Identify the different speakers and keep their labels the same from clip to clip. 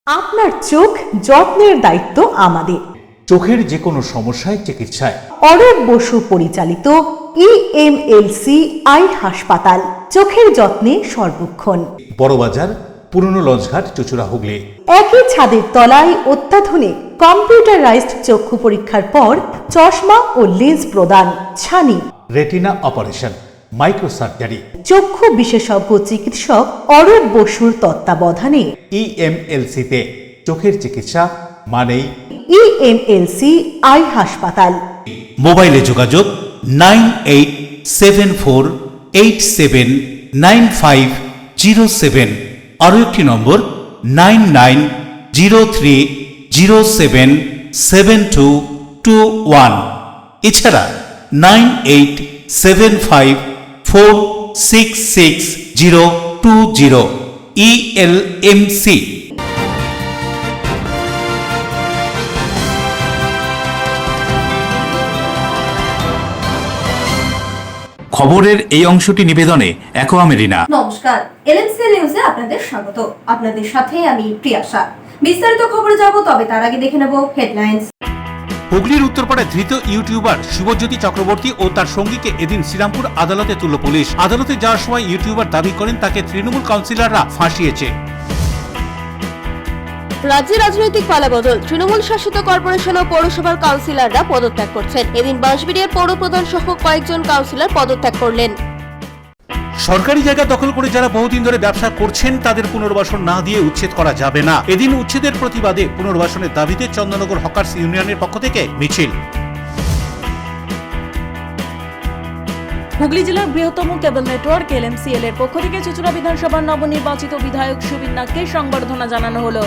Speaker 1: আপনার চোখ যত্নের দায়িত্ব আমাদের।
Speaker 2: চোখের যে কোনো সমস্যায় চিকিৎসায়
Speaker 1: অরূপ বসু পরিচালিত EMLC আই হাসপাতাল, চোখের যত্নে সর্বক্ষণ।
Speaker 2: বড়বাজার, পুরনো লঞ্চঘাট, চুচুড়া, হুগলি।
Speaker 1: একই ছাদের তলায় অত্যাধুনিক কম্পিউটারাইজড চক্ষু পরীক্ষার পর চশমা ও লেন্স প্রদান, ছানি,
Speaker 2: রেটিনা অপারেশন, মাইক্রোসার্জারি।
Speaker 1: চক্ষু বিশেষজ্ঞ চিকিৎসক অরূপ বসুর তত্ত্বাবধানে
Speaker 2: EMLC-তে চোখের চিকিৎসা মানেই
Speaker 1: EMLC আই হাসপাতাল।
Speaker 3: মোবাইলে যোগাযোগ 9874879507, আরও একটি নম্বর 9903077221, এছাড়া 9875466020 ELMC। খবরের এই অংশটি নিবেদনে অ্যাকোয়া মেরিনা।
Speaker 4: নমস্কার, এলএমসি নিউজে আপনাদের স্বাগত। আপনাদের সাথে আমি প্রিয়াশা। বিস্তারিত খবরে যাব, তবে তার আগে দেখে নেব হেডলাইন্স।
Speaker 3: হুগলির উত্তরপাড়ায় ধৃত ইউটিউবার শুভজ্যোতি চক্রবর্তী ও তার সঙ্গীকে এদিন শ্রীরামপুর আদালতে তুলল পুলিশ। আদালতে যাওয়ার সময় ইউটিউবার দাবি করেন তাকে তৃণমূল কাউন্সিলররা ফাঁসিয়েছে।
Speaker 5: রাজ্যে রাজনৈতিক পালাবদল, তৃণমূল শাসিত কর্পোরেশন ও পৌরসভার কাউন্সিলররা পদত্যাগ করছেন। এদিন বাঁশবেড়িয়ার পৌর প্রধান সহ কয়েকজন কাউন্সিলর পদত্যাগ করলেন।
Speaker 3: সরকারি জায়গা দখল করে যারা বহুদিন ধরে ব্যবসা করছেন তাদের পুনর্বাসন না দিয়ে উচ্ছেদ করা যাবে না। এদিন উচ্ছেদের প্রতিবাদে পুনর্বাসনের দাবিতে চন্দননগর হকার্স ইউনিয়নের পক্ষ থেকে মিছিল।
Speaker 6: হুগলি জেলার বৃহত্তম কেবল নেটওয়ার্ক LMCL এর পক্ষ থেকে চুচুড়া বিধানসভার নবনির্বাচিত বিধায়ক সুবীর নাগকে সংবর্ধনা জানানো হলো।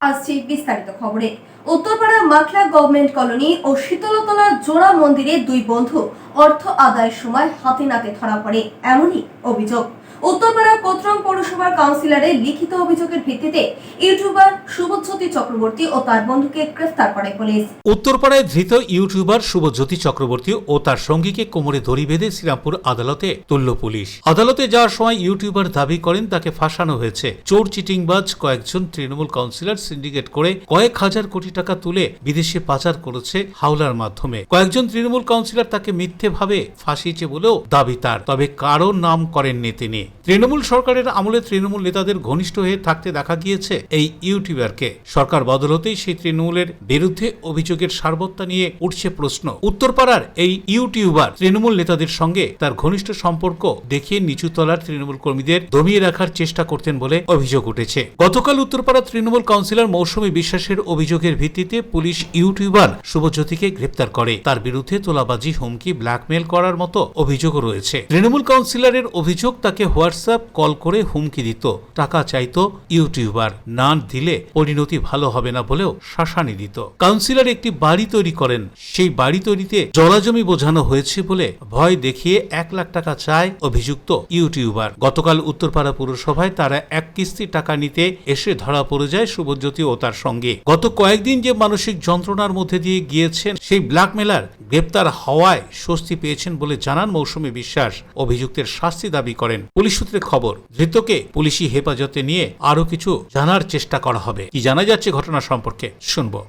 Speaker 4: আসছি বিস্তারিত খবরে। উত্তরপাড়া মাখলা গভর্নমেন্ট কলোনি ও শীতলতলা জোড়া মন্দিরে দুই বন্ধু অর্থ আদায়ের সময় হাতে নাতে ধরা পড়ে, এমনই অভিযোগ। উত্তরপাড়া কোতরং পৌরসভার কাউন্সিলরের লিখিত অভিযোগের ভিত্তিতে ইউটিউবার শুভজ্যোতি চক্রবর্তী ও তার বন্ধুকে গ্রেফতার করে পুলিশ।
Speaker 3: উত্তরপাড়ায় ধৃত ইউটিউবার শুভজ্যোতি চক্রবর্তী ও তার সঙ্গীকে কোমরে দড়ি বেঁধে শ্রীরামপুর আদালতে তুলল পুলিশ। আদালতে যাওয়ার সময় ইউটিউবার দাবি করেন তাকে ফাঁসানো হয়েছে। চোর চিটিংবাজ কয়েকজন তৃণমূল কাউন্সিলর সিন্ডিকেট করে কয়েক হাজার কোটি টাকা তুলে বিদেশে পাচার করেছে হাওলার মাধ্যমে। কয়েকজন তৃণমূল কাউন্সিলর তাকে মিথ্যেভাবে ফাঁসিয়েছে বলেও দাবি তার, তবে কারো নাম করেননি তিনি। তৃণমূল সরকারের আমলে তৃণমূল নেতাদের ঘনিষ্ঠ হয়ে থাকতে দেখা গিয়েছে এই ইউটিউবারকে। সরকার বদল হতেই সেই তৃণমূলের বিরুদ্ধে অভিযোগের সারবত্তা নিয়ে উঠছে প্রশ্ন। উত্তরপাড়ার এই ইউটিউবার তৃণমূল নেতাদের সঙ্গে তার ঘনিষ্ঠ সম্পর্ক দেখিয়ে নিচুতলার তৃণমূল কর্মীদের দমিয়ে রাখার চেষ্টা করতেন বলে অভিযোগ উঠেছে। গতকাল উত্তরপাড়া তৃণমূল কাউন্সিলর মৌসুমী বিশ্বাসের অভিযোগের ভিত্তিতে পুলিশ ইউটিউবার শুভজ্যোতিকে গ্রেপ্তার করে। তার বিরুদ্ধে তোলাবাজি, হুমকি, ব্ল্যাকমেল করার মতো অভিযোগও রয়েছে। তৃণমূল কাউন্সিলরের অভিযোগ তাকে হোয়াটসঅ্যাপ কল করে হুমকি দিত, টাকা চাইতো ইউটিউবার, না দিলে পরিণতি ভালো হবে না বলেও শাসানি দিত। কাউন্সিলর একটি বাড়ি তৈরি করেন, সেই বাড়ি তৈরিতে জলাজমি বোঝানো হয়েছে বলে ভয় দেখিয়ে 1 লাখ টাকা চায় অভিযুক্ত ইউটিউবার। গতকাল উত্তরপাড়া পুরসভায় তারা এক কিস্তি টাকা নিতে এসে ধরা পড়ে যায় শুভজ্যোতি ও তার সঙ্গে। গত কয়েকদিন যে মানসিক যন্ত্রণার মধ্যে দিয়ে গিয়েছেন সেই ব্ল্যাকমেলার গ্রেপ্তার হওয়ায় স্বস্তি পেয়েছেন বলে জানান মৌসুমী বিশ্বাস। অভিযুক্তের শাস্তি দাবি করেন। পুলিশ সূত্রে খবর, ধৃতকে পুলিশি হেফাজতে নিয়ে আরো কিছু জানার চেষ্টা করা হবে। কি জানা যাচ্ছে ঘটনা সম্পর্কে শুনবো।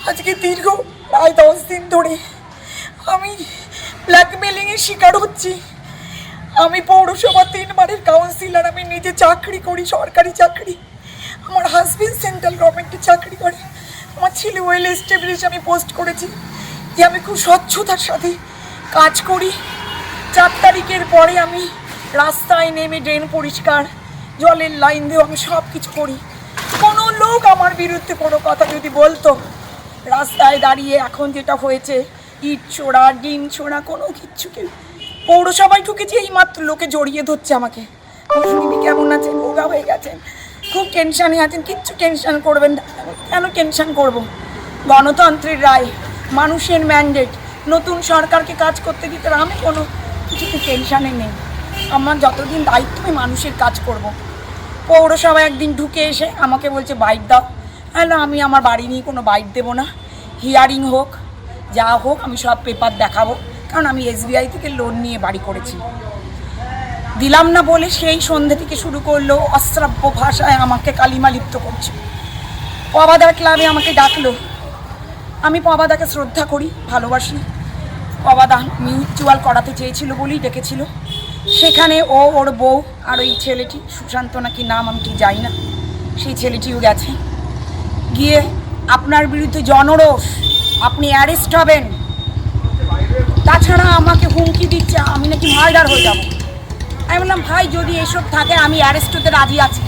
Speaker 7: আজকে দীর্ঘ প্রায় 10 দিন ধরে আমি ব্ল্যাকমেলিং এর শিকার হচ্ছি। আমি পৌরসভা 3 বারের কাউন্সিলর, আমি নিজে চাকরি করি, সরকারি চাকরি। আমার হাজবেন্ড সেন্ট্রাল গভর্নমেন্টে চাকরি করে, আমার ছেলে ওয়েল এস্টাবলিশ। আমি পোস্ট করেছি যে আমি খুব স্বচ্ছতার সাথে কাজ করি। 4 তারিখের পরে আমি রাস্তায় নেমে ড্রেন পরিষ্কার, জলের লাইন দিয়ে আমি সব কিছু করি। কোনো লোক আমার বিরুদ্ধে কোনো কথা যদি বলতো, রাস্তায় দাঁড়িয়ে এখন যেটা হয়েছে, ইট ছোড়া, ডিম ছোড়া, কোনো কিচ্ছুকে পৌরসভায় ঢুকেছি, এই মাত্র লোকে জড়িয়ে ধরছে আমাকে। মৌসুমী কেমন আছেন? রোগা হয়ে গেছেন, খুব টেনশানে আছেন। কিচ্ছু টেনশান করবেন না। কেন টেনশান করব? গণতন্ত্রের রায়, মানুষের ম্যান্ডেট, নতুন সরকারকে কাজ করতে দিতে আমি কোনো কিছুতে টেনশানে নেই। আমার যতদিন দায়িত্ব, আমি মানুষের কাজ করব। পৌরসভা একদিন ঢুকে এসে আমাকে বলছে বাইট দাও। হ্যাঁ, আমি আমার বাড়ি নিয়ে কোনো বাইট দেবো না। হিয়ারিং হোক, যা হোক, আমি সব পেপার দেখাবো, কারণ আমি SBI থেকে লোন নিয়ে বাড়ি করেছি। দিলাম না বলে সেই সন্ধ্যে থেকে শুরু করলো অশ্রাব্য ভাষায় আমাকে কালিমা লিপ্ত করছে। পবাদা ক্লাবে আমাকে ডাকলো, আমি পবাদাকে শ্রদ্ধা করি, ভালোবাসি। পবাদা মিউচুয়াল করাতে চেয়েছিল বলেই ডেকেছিল। সেখানে ওর বউ আর ওই ছেলেটি, সুশান্ত নাকি নাম, আমি ঠিক জানি না, সেই ছেলেটিও গেছে। গিয়ে আপনার বিরুদ্ধে জনরোষ, আপনি অ্যারেস্ট হবেন, তাছাড়া আমাকে হুমকি দিচ্ছে আমি নাকি মার্ডার হয়ে যাব। আমি বললাম ভাই যদি এসব থাকে আমি অ্যারেস্ট হতে রাজি আছি।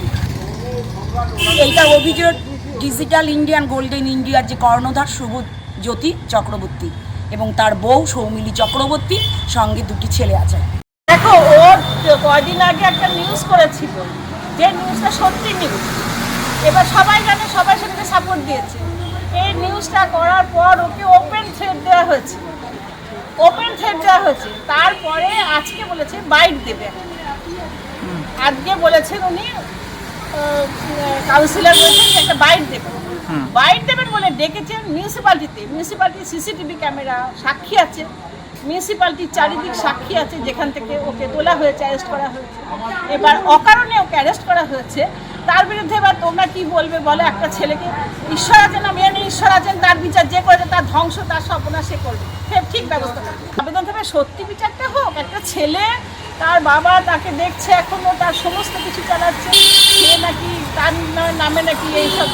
Speaker 7: এইটার অভিযোগ ডিজিটাল ইন্ডিয়ান গোল্ডেন ইন্ডিয়ার যে কর্ণধার শুভজ্যোতি চক্রবর্তী এবং তার বউ সৌমিলি চক্রবর্তী, সঙ্গে দুটি ছেলে আছে।
Speaker 8: দেখো, ও কয়দিন আগে একটা নিউজ করেছিল, যে নিউজটা সত্যি নিউজ, এবার সবাই জানে, সবাই সেটাকে সাপোর্ট দিয়েছে। এই নিউজটা করার পর ওকে ওপেন থ্রেড দেওয়া হয়েছে, তারপরে আজকে বলেছে বাইট দেবে। আজকে বলেছেন উনি, কাউন্সিলর বলেছেন যে একটা বাইট দেবেন বলে ডেকেছেন মিউনিসিপ্যালিটি সিসিটিভি ক্যামেরা সাক্ষী আছে, মিউনিসিপ্যালিটির চারিদিক সাক্ষী আছে, যেখান থেকে ওকে তোলা হয়েছে, অ্যারেস্ট করা হয়েছে। এবার অকারণে ওকে অ্যারেস্ট করা হয়েছে, তার বিরুদ্ধে এবার তোমরা কি বলবে বলো? একটা ছেলেকে ঈশ্বর আছেন, আমি জানি ঈশ্বর আছেন, তার বিচার যে করেছে তার ধ্বংস, তার স্বপ্না সে করবে, ঠিক ব্যবস্থা করবে। আবেদন থেকে সত্যি বিচারটা হোক। একটা ছেলে, তার বাবা তাকে দেখছে, এখনো তার সমস্ত কিছু চালাচ্ছে, সে নাকি তার নামে নাকি এইসব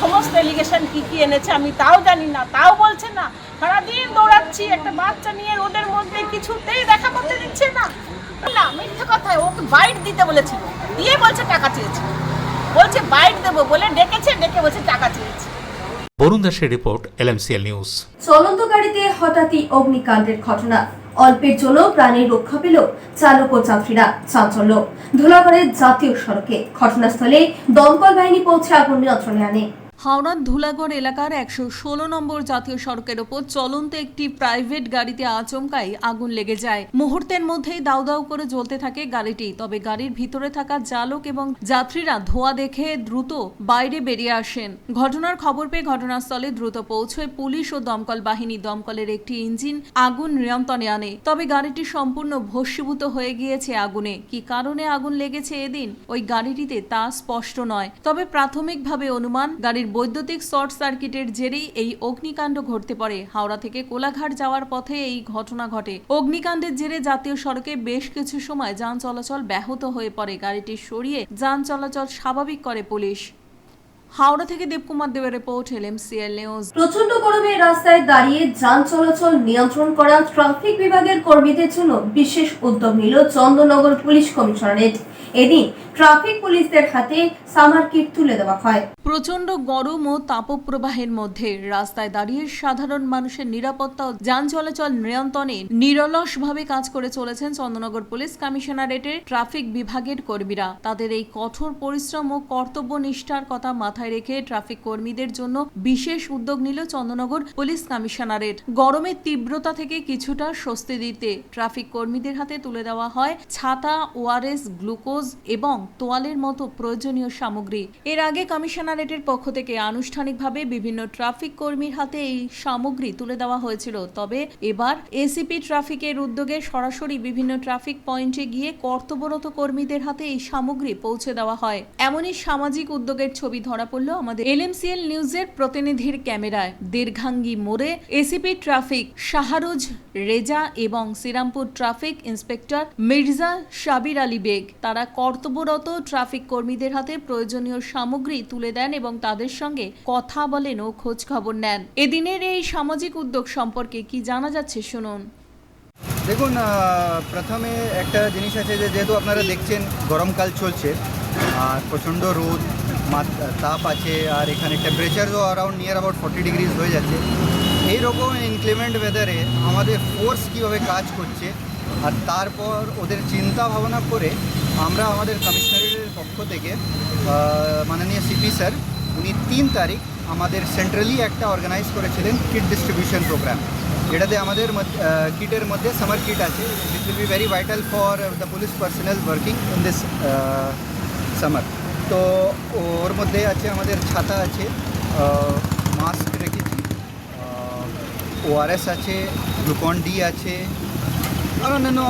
Speaker 8: সমস্ত এলিগেশন কি এনেছে আমি তাও জানি না, তাও বলছে না। সারাদিন দৌড়াচ্ছি একটা বাচ্চা নিয়ে, রোদের মধ্যে কিছুতেই দেখা করতে দিচ্ছে না। মিথ্যে কথায় ওকে বাইট দিতে বলেছিল, দিয়ে বলছে টাকা চেয়েছে, বলছে বাইট দেবো বলে ডেকেছে, ডেকে বলছে টাকা চেয়েছে।
Speaker 3: বরুণ দাসের রিপোর্ট, LMCL নিউজ।
Speaker 4: চলন্ত গাড়িতে হঠাৎই অগ্নিকাণ্ডের ঘটনা, অল্পের জন্য প্রাণে রক্ষা পেল চালক ও যাত্রীরা। চাঞ্চল্য ধুলাগড়ের জাতীয় সড়কে, ঘটনাস্থলে দমকল বাহিনী পৌঁছে আগুন নিয়ন্ত্রণে আনে।
Speaker 6: হাওড়ার ধুলাগড় এলাকার 116 নম্বর জাতীয় সড়কের ওপর চলন্ত একটি প্রাইভেট গাড়িতে আচমকাই আগুন লেগে যায়। মুহূর্তের মধ্যেই দাউ দাউ করে জ্বলতে থাকে গাড়িটি। তবে গাড়ির ভিতরে থাকা চালক এবং যাত্রীরা ধোঁয়া দেখে দ্রুত বাইরে বেরিয়ে আসেন। ঘটনার খবর পেয়ে ঘটনাস্থলে দ্রুত পৌঁছয় পুলিশ ও দমকল বাহিনী। দমকলের একটি ইঞ্জিন আগুন নিয়ন্ত্রণে আনে, তবে গাড়িটি সম্পূর্ণ ভস্মীভূত হয়ে গিয়েছে আগুনে। কি কারণে আগুন লেগেছে এদিন ওই গাড়িটিতে তা স্পষ্ট নয়, তবে প্রাথমিকভাবে অনুমান গাড়ির বৈদ্যুতিক শর্ট সার্কিটের জেরেই এই অগ্নিকাণ্ড ঘটতে পারে। হাওড়া থেকে কোলাঘাট যাওয়ার পথে এই ঘটনা ঘটে। অগ্নিকাণ্ডের জেরে জাতীয় সড়কে বেশ কিছু সময় যান চলাচল ব্যাহত হয়ে পড়ে। গাড়িটি সরিয়ে যান চলাচল স্বাভাবিক করে পুলিশ। হাওড়া থেকে দেবকুমার দেবের রিপোর্ট, LMCL নিউজ।
Speaker 4: প্রচন্ড গরমে রাস্তায় দাঁড়িয়ে যান চলাচল নিয়ন্ত্রণ করা ট্রাফিক বিভাগের কর্মীদের জন্য বিশেষ উদ্যোগ নিল চন্দননগর পুলিশ কমিশনারেট। এদিন ট্রাফিক পুলিশদের হাতে সামার কিট তুলে দেওয়া হয়।
Speaker 6: প্রচন্ড গরম ও তাপপ্রবাহের মধ্যে রাস্তায় দাঁড়িয়ে সাধারণ মানুষের নিরাপত্তা ও যান চলাচল নিয়ন্ত্রণে নিরলসভাবে কাজ করে চলেছেন চন্দননগর পুলিশ কমিশনারেটের ট্রাফিক বিভাগের কর্মীরা। তাদের এই কঠোর পরিশ্রম ও কর্তব্যনিষ্ঠার কথা মাথায় রেখে ট্রাফিক কর্মীদের জন্য বিশেষ উদ্যোগ নিল চন্দননগর পুলিশ কমিশনারেট। গরমের তীব্রতা থেকে কিছুটা স্বস্তি দিতে ট্রাফিক কর্মীদের হাতে তুলে দেওয়া হয় ছাতা, ORS, গ্লুকোজ এবং তোয়ালের মতো প্রয়োজনীয় সামগ্রী। এর আগে কমিশনারেটের পক্ষ থেকে আনুষ্ঠানিকভাবে বিভিন্ন ট্রাফিক কর্মীর হাতে এই সামগ্রী তুলে দেওয়া হয়েছিল। তবে এবার এসিপি ট্রাফিকের উদ্যোগে সরাসরি বিভিন্ন ট্রাফিক পয়েন্টে গিয়ে কর্তব্যরত কর্মীদের হাতে এই সামগ্রী পৌঁছে দেওয়া হয়। এমনই সামাজিক উদ্যোগের ছবি ধরা পড়ল আমাদের LMCL নিউজের প্রতিনিধির ক্যামেরায়। দীর্ঘাঙ্গি মোড়ে এসিপি ট্রাফিক শাহরুজ রেজা এবং শ্রীরামপুর ট্রাফিক ইন্সপেক্টর মির্জা সাবির আলী বেগ তারা কর্তব্যরত ট্রাফিক কর্মীদের হাতে প্রয়োজনীয় সামগ্রী তুলে দেন এবং তাদের সঙ্গে কথা বলেন ও খোঁজ খবর নেন। এদিনের এই সামাজিক উদ্যোগ সম্পর্কে কি জানা যাচ্ছে শুনুন।
Speaker 9: দেখুন, প্রথমে একটা জিনিস আছে যে যেহেতু আপনারা দেখছেন গরমকাল চলছে আর প্রচণ্ড রোদ তাপ আছে আর এখানে টেম্পারেচারও অ্যারাউন্ড নিয়ার অ্যাবাউট 40 ডিগ্রিজ হয়ে যাচ্ছে। এইরকম ইনক্লিমেন্ট ওয়েদারে আমাদের ফোর্স কীভাবে কাজ করছে আর তারপর ওদের চিন্তা ভাবনা করে আমরা আমাদের কমিশনারেটের পক্ষ থেকে মাননীয় সিপি স্যার উনি 3 তারিখ আমাদের সেন্ট্রালি একটা অর্গানাইজ করেছিলেন কিট ডিস্ট্রিবিউশন প্রোগ্রাম, যেটাতে আমাদের কিটের মধ্যে সামার কিট আছে which will be very vital for the police personnel working in this summer. তো ওর মধ্যে আছে আমাদের ছাতা আছে, মাস্ক রেখেছি, ORS আছে, গ্লুকন ডি আছে আর অন্যান্য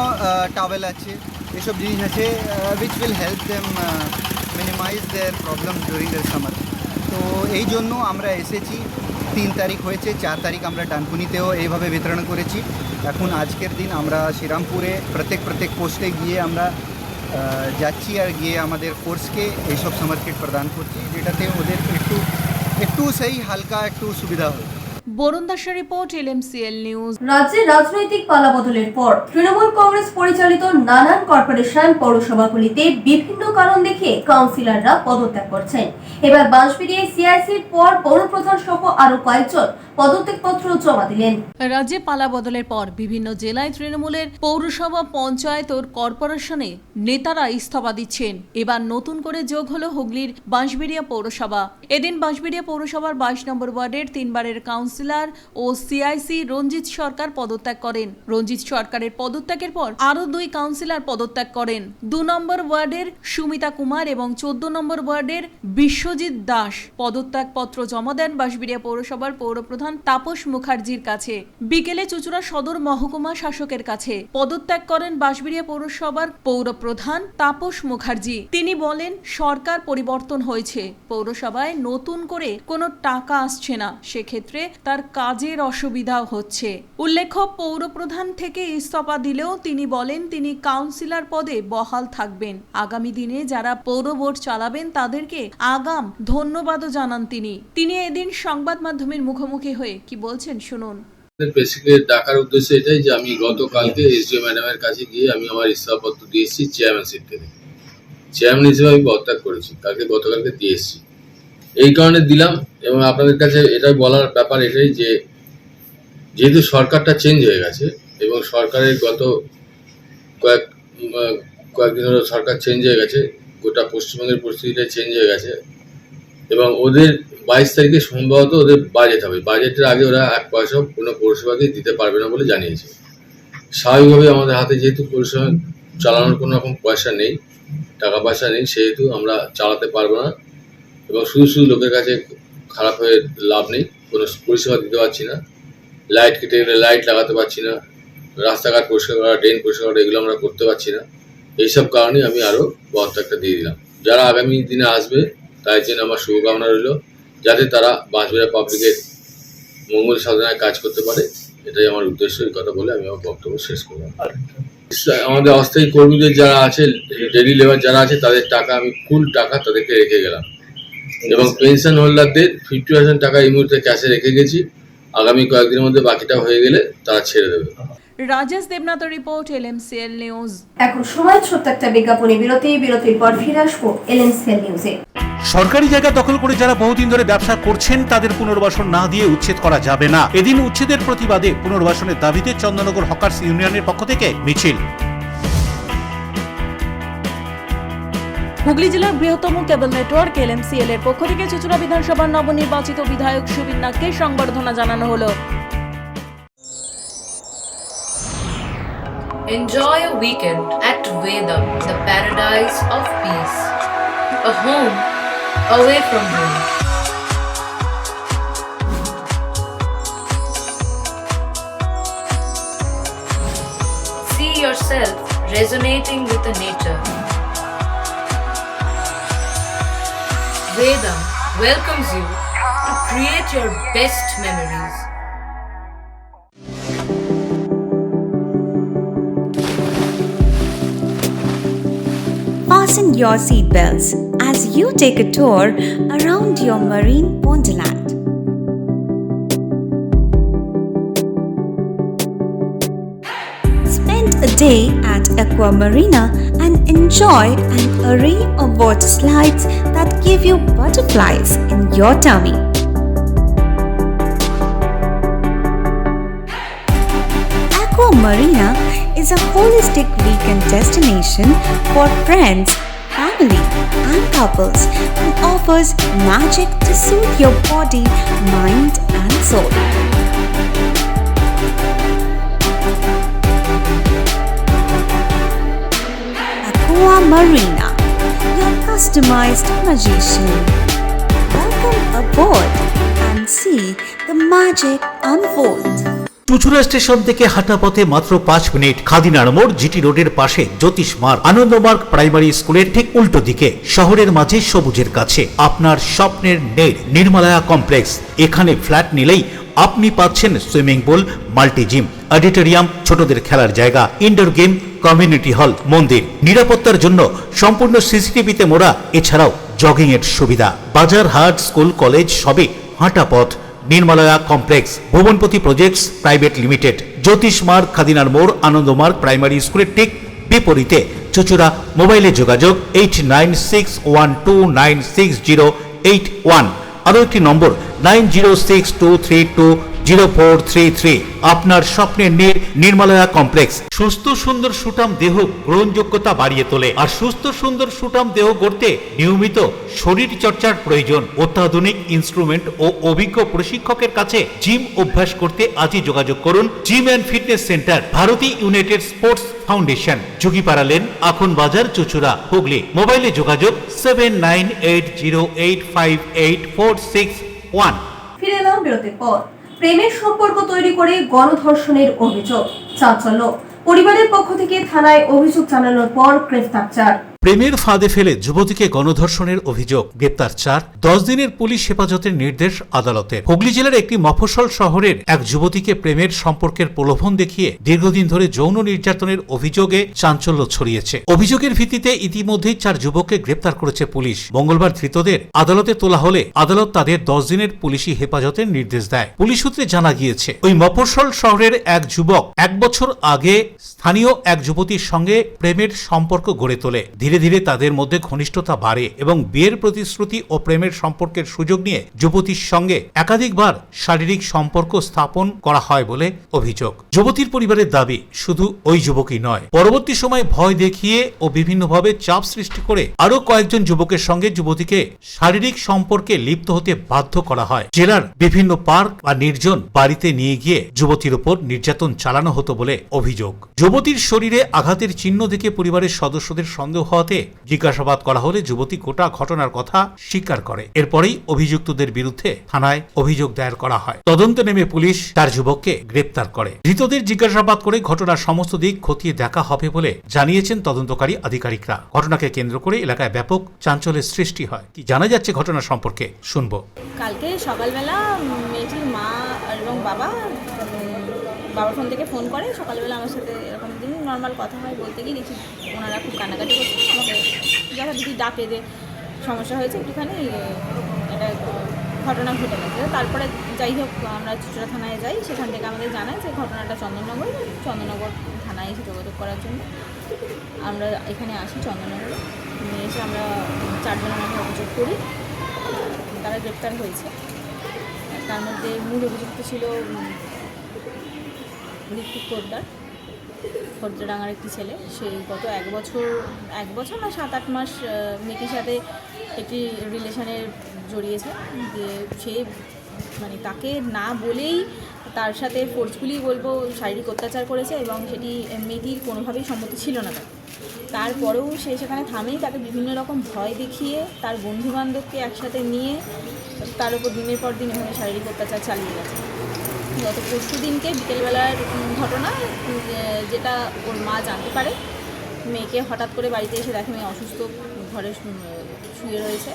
Speaker 9: টাওয়েল আছে। এসব জিনিস আছে which will help them minimize their problem during the summer. তো এই জন্য আমরা এসেছি। 3 তারিখ হয়েছে, 4 তারিখ আমরা ডানকুনিতেও এইভাবে বিতরণ করেছি। এখন আজকের দিন আমরা শ্রীরামপুরে প্রত্যেক পোস্টে গিয়ে আমরা যাচ্ছি আর গিয়ে আমাদের ফোর্সকে এইসব সামার কিট প্রদান করছি, যেটাতে ওদের একটু সেই হালকা একটু সুবিধা হয়।
Speaker 6: বরুণ দাসের রিপোর্ট, LMCL নিউজ।
Speaker 4: রাজ্যে রাজনৈতিক পালাবদলের পর তৃণমূল কংগ্রেস পরিচালিত নানান কর্পোরেশন পৌরসভাগুলিতে বিভিন্ন কারণ দেখিয়ে কাউন্সিলররা পদত্যাগ করছেন। এবার বাঁশবেড়িয়ায় সিআইসির পর পৌরপ্রধান সহ আরো কয়েকজন পদত্যাগপত্র জমা দিলেন।
Speaker 6: রাজ্যে পালা বদলের পর বিভিন্ন জেলায় তৃণমূলের পৌরসভা, পঞ্চায়েত ও কর্পোরেশনে নেতারা ইস্তফা দিচ্ছেন। এবার নতুন করে যোগ হলো হুগলির বাঁশবেড়িয়া পৌরসভা। এদিন বাঁশবেড়িয়া পৌরসভার 22 নম্বর ওয়ার্ডের 3 বারের কাউন্সিলর ও সিআইসি রঞ্জিত সরকার পদত্যাগ করেন। রঞ্জিত সরকারের পদত্যাগের পর আরও 2 কাউন্সিলর পদত্যাগ করেন। 2 নম্বর ওয়ার্ডের সুমিতা কুমার এবং 14 নম্বর ওয়ার্ডের বিশ্বজিৎ দাস পদত্যাগপত্র জমা দেন বাঁশবেড়িয়া পৌরসভার পৌরপ্রধান তাপস মুখার্জির কাছে। বিকেলে চুঁচুড়া সদর মহকুমা শাসকের কাছে পদত্যাগ করেন বাঁশবেড়িয়া পৌরসভার পৌরপ্রধান তাপস মুখার্জি। তিনি বলেন, সরকার পরিবর্তন হয়েছে, পৌরসভায় নতুন করে কোনো টাকা আসছে না, সেক্ষেত্রে তার কাজের অসুবিধা হচ্ছে। উল্লেখ্য, পৌরপ্রধান থেকে ইস্তফা দিলেও তিনি বলেন তিনি কাউন্সিলর পদে বহাল থাকবেন। আগামী দিনে যারা পৌর ভোট চালাবেন তাদেরকে আগাম ধন্যবাদও জানান তিনি এদিন সংবাদ মাধ্যমের মুখোমুখি হয়ে কি বলছেন শুনুন।
Speaker 10: বেসিক্যালি ডাকার উদ্দেশ্য এটাই যে আমি গতকালকে এসডিও ম্যাডামের কাছে গিয়ে আমি আমার ইস্তফাপত্র দিয়ে এসেছি চেয়ারম্যানশিপ থেকে। চেয়ারম্যান হিসেবে আমি পদত্যাগ করেছি, গতকালকে দিয়ে এসেছি। এই কারণে দিলাম এবং আপনাদের কাছে এটা বলার ব্যাপার এটাই যে যেহেতু সরকারটা চেঞ্জ হয়ে গেছে এবং সরকারের গত কয়েকদিন হলো সরকার চেঞ্জ হয়ে গেছে, গোটা পশ্চিমবঙ্গের পরিস্থিতিটা চেঞ্জ হয়ে গেছে এবং ওদের 22 তারিখে সম্ভবত ওদের বাজেট হবে। বাজেটের আগে ওরা 1 পয়সা কোনো পৌরসভাকে দিতে পারবে না বলে জানিয়েছে। স্বাভাবিকভাবে আমাদের হাতে যেহেতু পৌরসভা চালানোর কোনো রকম পয়সা নেই, টাকা পয়সা নেই, সেহেতু আমরা চালাতে পারবো না এবং শুধু লোকের কাছে খারাপ হয়ে লাভ নেই, কোনো পরিষেবা দিতে পারছি না। লাইট কেটে গেলে লাইট লাগাতে পারছি না, রাস্তাঘাট পরিষ্কার করা, ড্রেন পরিষ্কার করা, এগুলো আমরা করতে পারছি না। এইসব কারণে আমি আরও পদত্যাগটা দিয়ে দিলাম। যারা আগামী দিনে আসবে তাই জন্য আমার শুভকামনা রইল, যাতে তারা বাঁশবেড়িয়া পাবলিকের মঙ্গল সাধনায় কাজ করতে পারে। এটাই আমার উদ্দেশ্য। এই কথা বলে আমি আমার বক্তব্য শেষ করলাম। আমাদের অস্থায়ী কর্মীদের যারা আছে, ডেলি লেবার যারা আছে, তাদের টাকা আমি ফুল টাকা তাদেরকে রেখে গেলাম এবং পেনশন হোল্ডারদের 50,000 টাকা এই মুহূর্তে ক্যাশে রেখে গেছি। আগামী কয়েকদিনের মধ্যে বাকিটা হয়ে গেলে তারা ছেড়ে দেবে।
Speaker 6: রাজেশ দেবনাথের রিপোর্ট, LMCL নিউজ।
Speaker 4: এখন সময় ছোট্ট একটা বিজ্ঞাপনী বিরতির পর ফিরে আসবো LMCL নিউজে।
Speaker 3: সরকারি জায়গা দখল করে যারা বহুদিন ধরে ব্যবসা করছেন তাদের পুনর্বাসন না দিয়ে উচ্ছেদ করা যাবে না। এদিন উচ্ছেদের প্রতিবাদে পুনর্বাসনের দাবিতে চন্দননগর হকার্স ইউনিয়নের পক্ষ থেকে মিছিল।
Speaker 6: হুগলি জেলার বৃহত্তম কেবল নেটওয়ার্ক LMCL এর পক্ষ থেকে চুঁচুড়া বিধানসভার নবনির্বাচিত বিধায়ক সুবীর নাগকে সংবর্ধনা জানানো হলো।
Speaker 11: Enjoy a weekend at Vedam, the paradise of peace. A home away from home. See yourself resonating with the nature. Vedam welcomes you to create your best memories.
Speaker 12: Fasten your seatbelts as you take a tour around your marine wonderland. Spend a day at Aqua Marina and enjoy an array of water slides that give you butterflies in your tummy. Aqua Marina is a holistic weekend destination for friends, family, and couples and offers magic to soothe your body, mind, and soul. Aqua Marina, your customized magician. Welcome aboard and see the magic unfold.
Speaker 3: Chuchura station থেকে হাঁটা পথে মাত্র 5 minute. খাদিনার মোড়, GT রোডের পাশে জ্যোতিষ মার্গ, Ananda Marga primary স্কুলের ঠিক উল্টো দিকে, শহরের মাঝে সবুজের কাছে আপনার স্বপ্নের নেড় নির্মলায়া কমপ্লেক্স। এখানে ফ্ল্যাট নিলেই আপনি পাচ্ছেন swimming pool, multi gym, auditorium, ছোটদের খেলার জায়গা, ইনডোর গেম, কমিউনিটি হল, মন্দির। নিরাপত্তার জন্য সম্পূর্ণ সিসিটিভিতে মোড়া। এছাড়াও জগিং এর সুবিধা। বাজার, হাট, স্কুল, কলেজ সবই হাঁটা পথ। নির্মলায়া কমপ্লেক্স, ভুবনপতি প্রজেক্টস প্রাইভেট লিমিটেড, জ্যোতিষ মার্গ, খাদিনার মোড়, আনন্দমার্গ প্রাইমারি স্কুলের ঠিক বিপরীতে, চুচুড়া। মোবাইলে যোগাযোগ 8961296081। আরও একটি নম্বর 9062320433। আপনার স্বপ্নের নির্মলায়া কমপ্লেক্স। সুস্থ সুন্দর সুঠাম দেহ গ্রহণযোগ্যতা বাড়িয়ে তোলে। আর সুস্থ সুন্দর সুঠাম দেহ গড়তে নিয়মিত শরীর চর্চার প্রয়োজন। অত্যাধুনিক ইনস্ট্রুমেন্ট ও অভিজ্ঞ প্রশিক্ষকের কাছে জিম অভ্যাস করতে আজই যোগাযোগ করুন। Gym and fitness centre, Bharati United Sports Foundation, যোগীপাড়া লেন, আখন বাজার, চুচুড়া, হুগলি। মোবাইলে যোগাযোগ 7980858461।
Speaker 4: ফিরে এলাম বিরতির পর। প্রেমের সম্পর্ক তৈরি করে গণধর্ষণের অভিযোগ, চাঞ্চল্য। পরিবারের পক্ষ থেকে থানায় অভিযোগ জানানোর পর গ্রেফতার 4।
Speaker 3: প্রেমের ফাঁদে ফেলে যুবতীকে গণধর্ষণের অভিযোগ, গ্রেপ্তার 4। 10 দিনের পুলিশ হেফাজতের নির্দেশ আদালতের। হুগলি জেলার একটি মফস্বল শহরের এক যুবতীকে প্রেমের সম্পর্কের প্রলোভন দেখিয়ে দীর্ঘদিন ধরে যৌন নির্যাতনের অভিযোগে চাঞ্চল্য ছড়িয়েছে। অভিযোগের ভিত্তিতে ইতিমধ্যেই 4 যুবককে গ্রেপ্তার করেছে পুলিশ। মঙ্গলবার ধৃতদের আদালতে তোলা হলে আদালত তাদের 10 দিনের পুলিশি হেফাজতের নির্দেশ দেয়। পুলিশ সূত্রে জানা গিয়েছে, ওই মফস্বল শহরের এক যুবক 1 বছর আগে স্থানীয় এক যুবতীর সঙ্গে প্রেমের সম্পর্ক গড়ে তোলে। ধীরে ধীরে তাদের মধ্যে ঘনিষ্ঠতা বাড়ে এবং বিয়ের প্রতিশ্রুতি ও প্রেমের সম্পর্কের সুযোগ নিয়ে যুবতীর সঙ্গে একাধিকবার শারীরিক সম্পর্ক স্থাপন করা হয় বলে অভিযোগ। যুবতীর পরিবারের দাবি, শুধু ওই যুবকই নয়, পরবর্তী সময় ভয় দেখিয়ে ও বিভিন্নভাবে চাপ সৃষ্টি করে আরো কয়েকজন যুবকের সঙ্গে যুবতীকে শারীরিক সম্পর্কে লিপ্ত হতে বাধ্য করা হয়। জেলার বিভিন্ন পার্ক বা নির্জন বাড়িতে নিয়ে গিয়ে যুবতীর উপর নির্যাতন চালানো হতো বলে অভিযোগ। যুবতীর শরীরে আঘাতের চিহ্ন দেখে পরিবারের সদস্যদের সন্দেহ হওয়াতে জিজ্ঞাসাবাদ করা হলে যুবতী গোটা ঘটনার কথা স্বীকার করে। এরপরেই অভিযুক্তদের বিরুদ্ধে থানায় অভিযোগ দায়ের করা হয়। তদন্তে নেমে পুলিশ 4 যুবককে গ্রেপ্তার করে। ধৃতদের জিজ্ঞাসাবাদ করে ঘটনার সমস্ত দিক খতিয়ে দেখা হবে বলে জানিয়েছেন তদন্তকারী আধিকারিকরা। ঘটনাকে কেন্দ্র করে এলাকায় ব্যাপক চাঞ্চল্যের সৃষ্টি হয়। কি জানা যাচ্ছে ঘটনা সম্পর্কে, শুনবো।
Speaker 13: কালকে সকালবেলা মেয়েটির মা এবং বাবার ফোন থেকে ফোন করে। সকালবেলা আমার সাথে এরকম দিন নর্মাল কথা হয়, বলতে গিয়ে দেখি ওনারা খুব কান্নাকাটি করছে। আমাকে যারা দিদি ডাকে যে সমস্যা হয়েছে একটুখানি, এটা ঘটনা ঘটে গেছে। তারপরে যাই হোক আমরা চুচুড়া থানায় যাই। সেখান থেকে আমাদের জানায় যে ঘটনাটা চন্দননগর থানায় এসে যোগাযোগ করার জন্য আমরা এখানে আসি। চন্দননগরে নিয়ে এসে আমরা 4 জনের নামে অভিযোগ করি। তারা গ্রেপ্তার হয়েছে। তার মধ্যে মূল অভিযুক্ত ছিল ঋত্বিক পোদ্দার, খদ্রডাঙ্গার একটি ছেলে। সে গত 1 বছর না 7-8 মাস মেয়েটির সাথে একটি রিলেশনের জড়িয়েছে। যে সে মানে তাকে না বলেই তার সাথে ফোর্সফুলি বলবো শারীরিক অত্যাচার করেছে এবং সেটি মেয়েটির কোনোভাবেই সম্মতি ছিল না। তারপরেও সে সেখানে থামেই, তাকে বিভিন্ন রকম ভয় দেখিয়ে তার বন্ধুবান্ধবকে একসাথে নিয়ে তার উপর দিনের পর দিন এভাবে শারীরিক অত্যাচার চালিয়ে গেছে। গত পরশু দিনকে বিকেলবেলার ঘটনা, যেটা ওর মা জানতে পারে। মেয়েকে হঠাৎ করে বাড়িতে এসে দেখে মেয়ে অসুস্থ, ঘরে শুয়ে রয়েছে।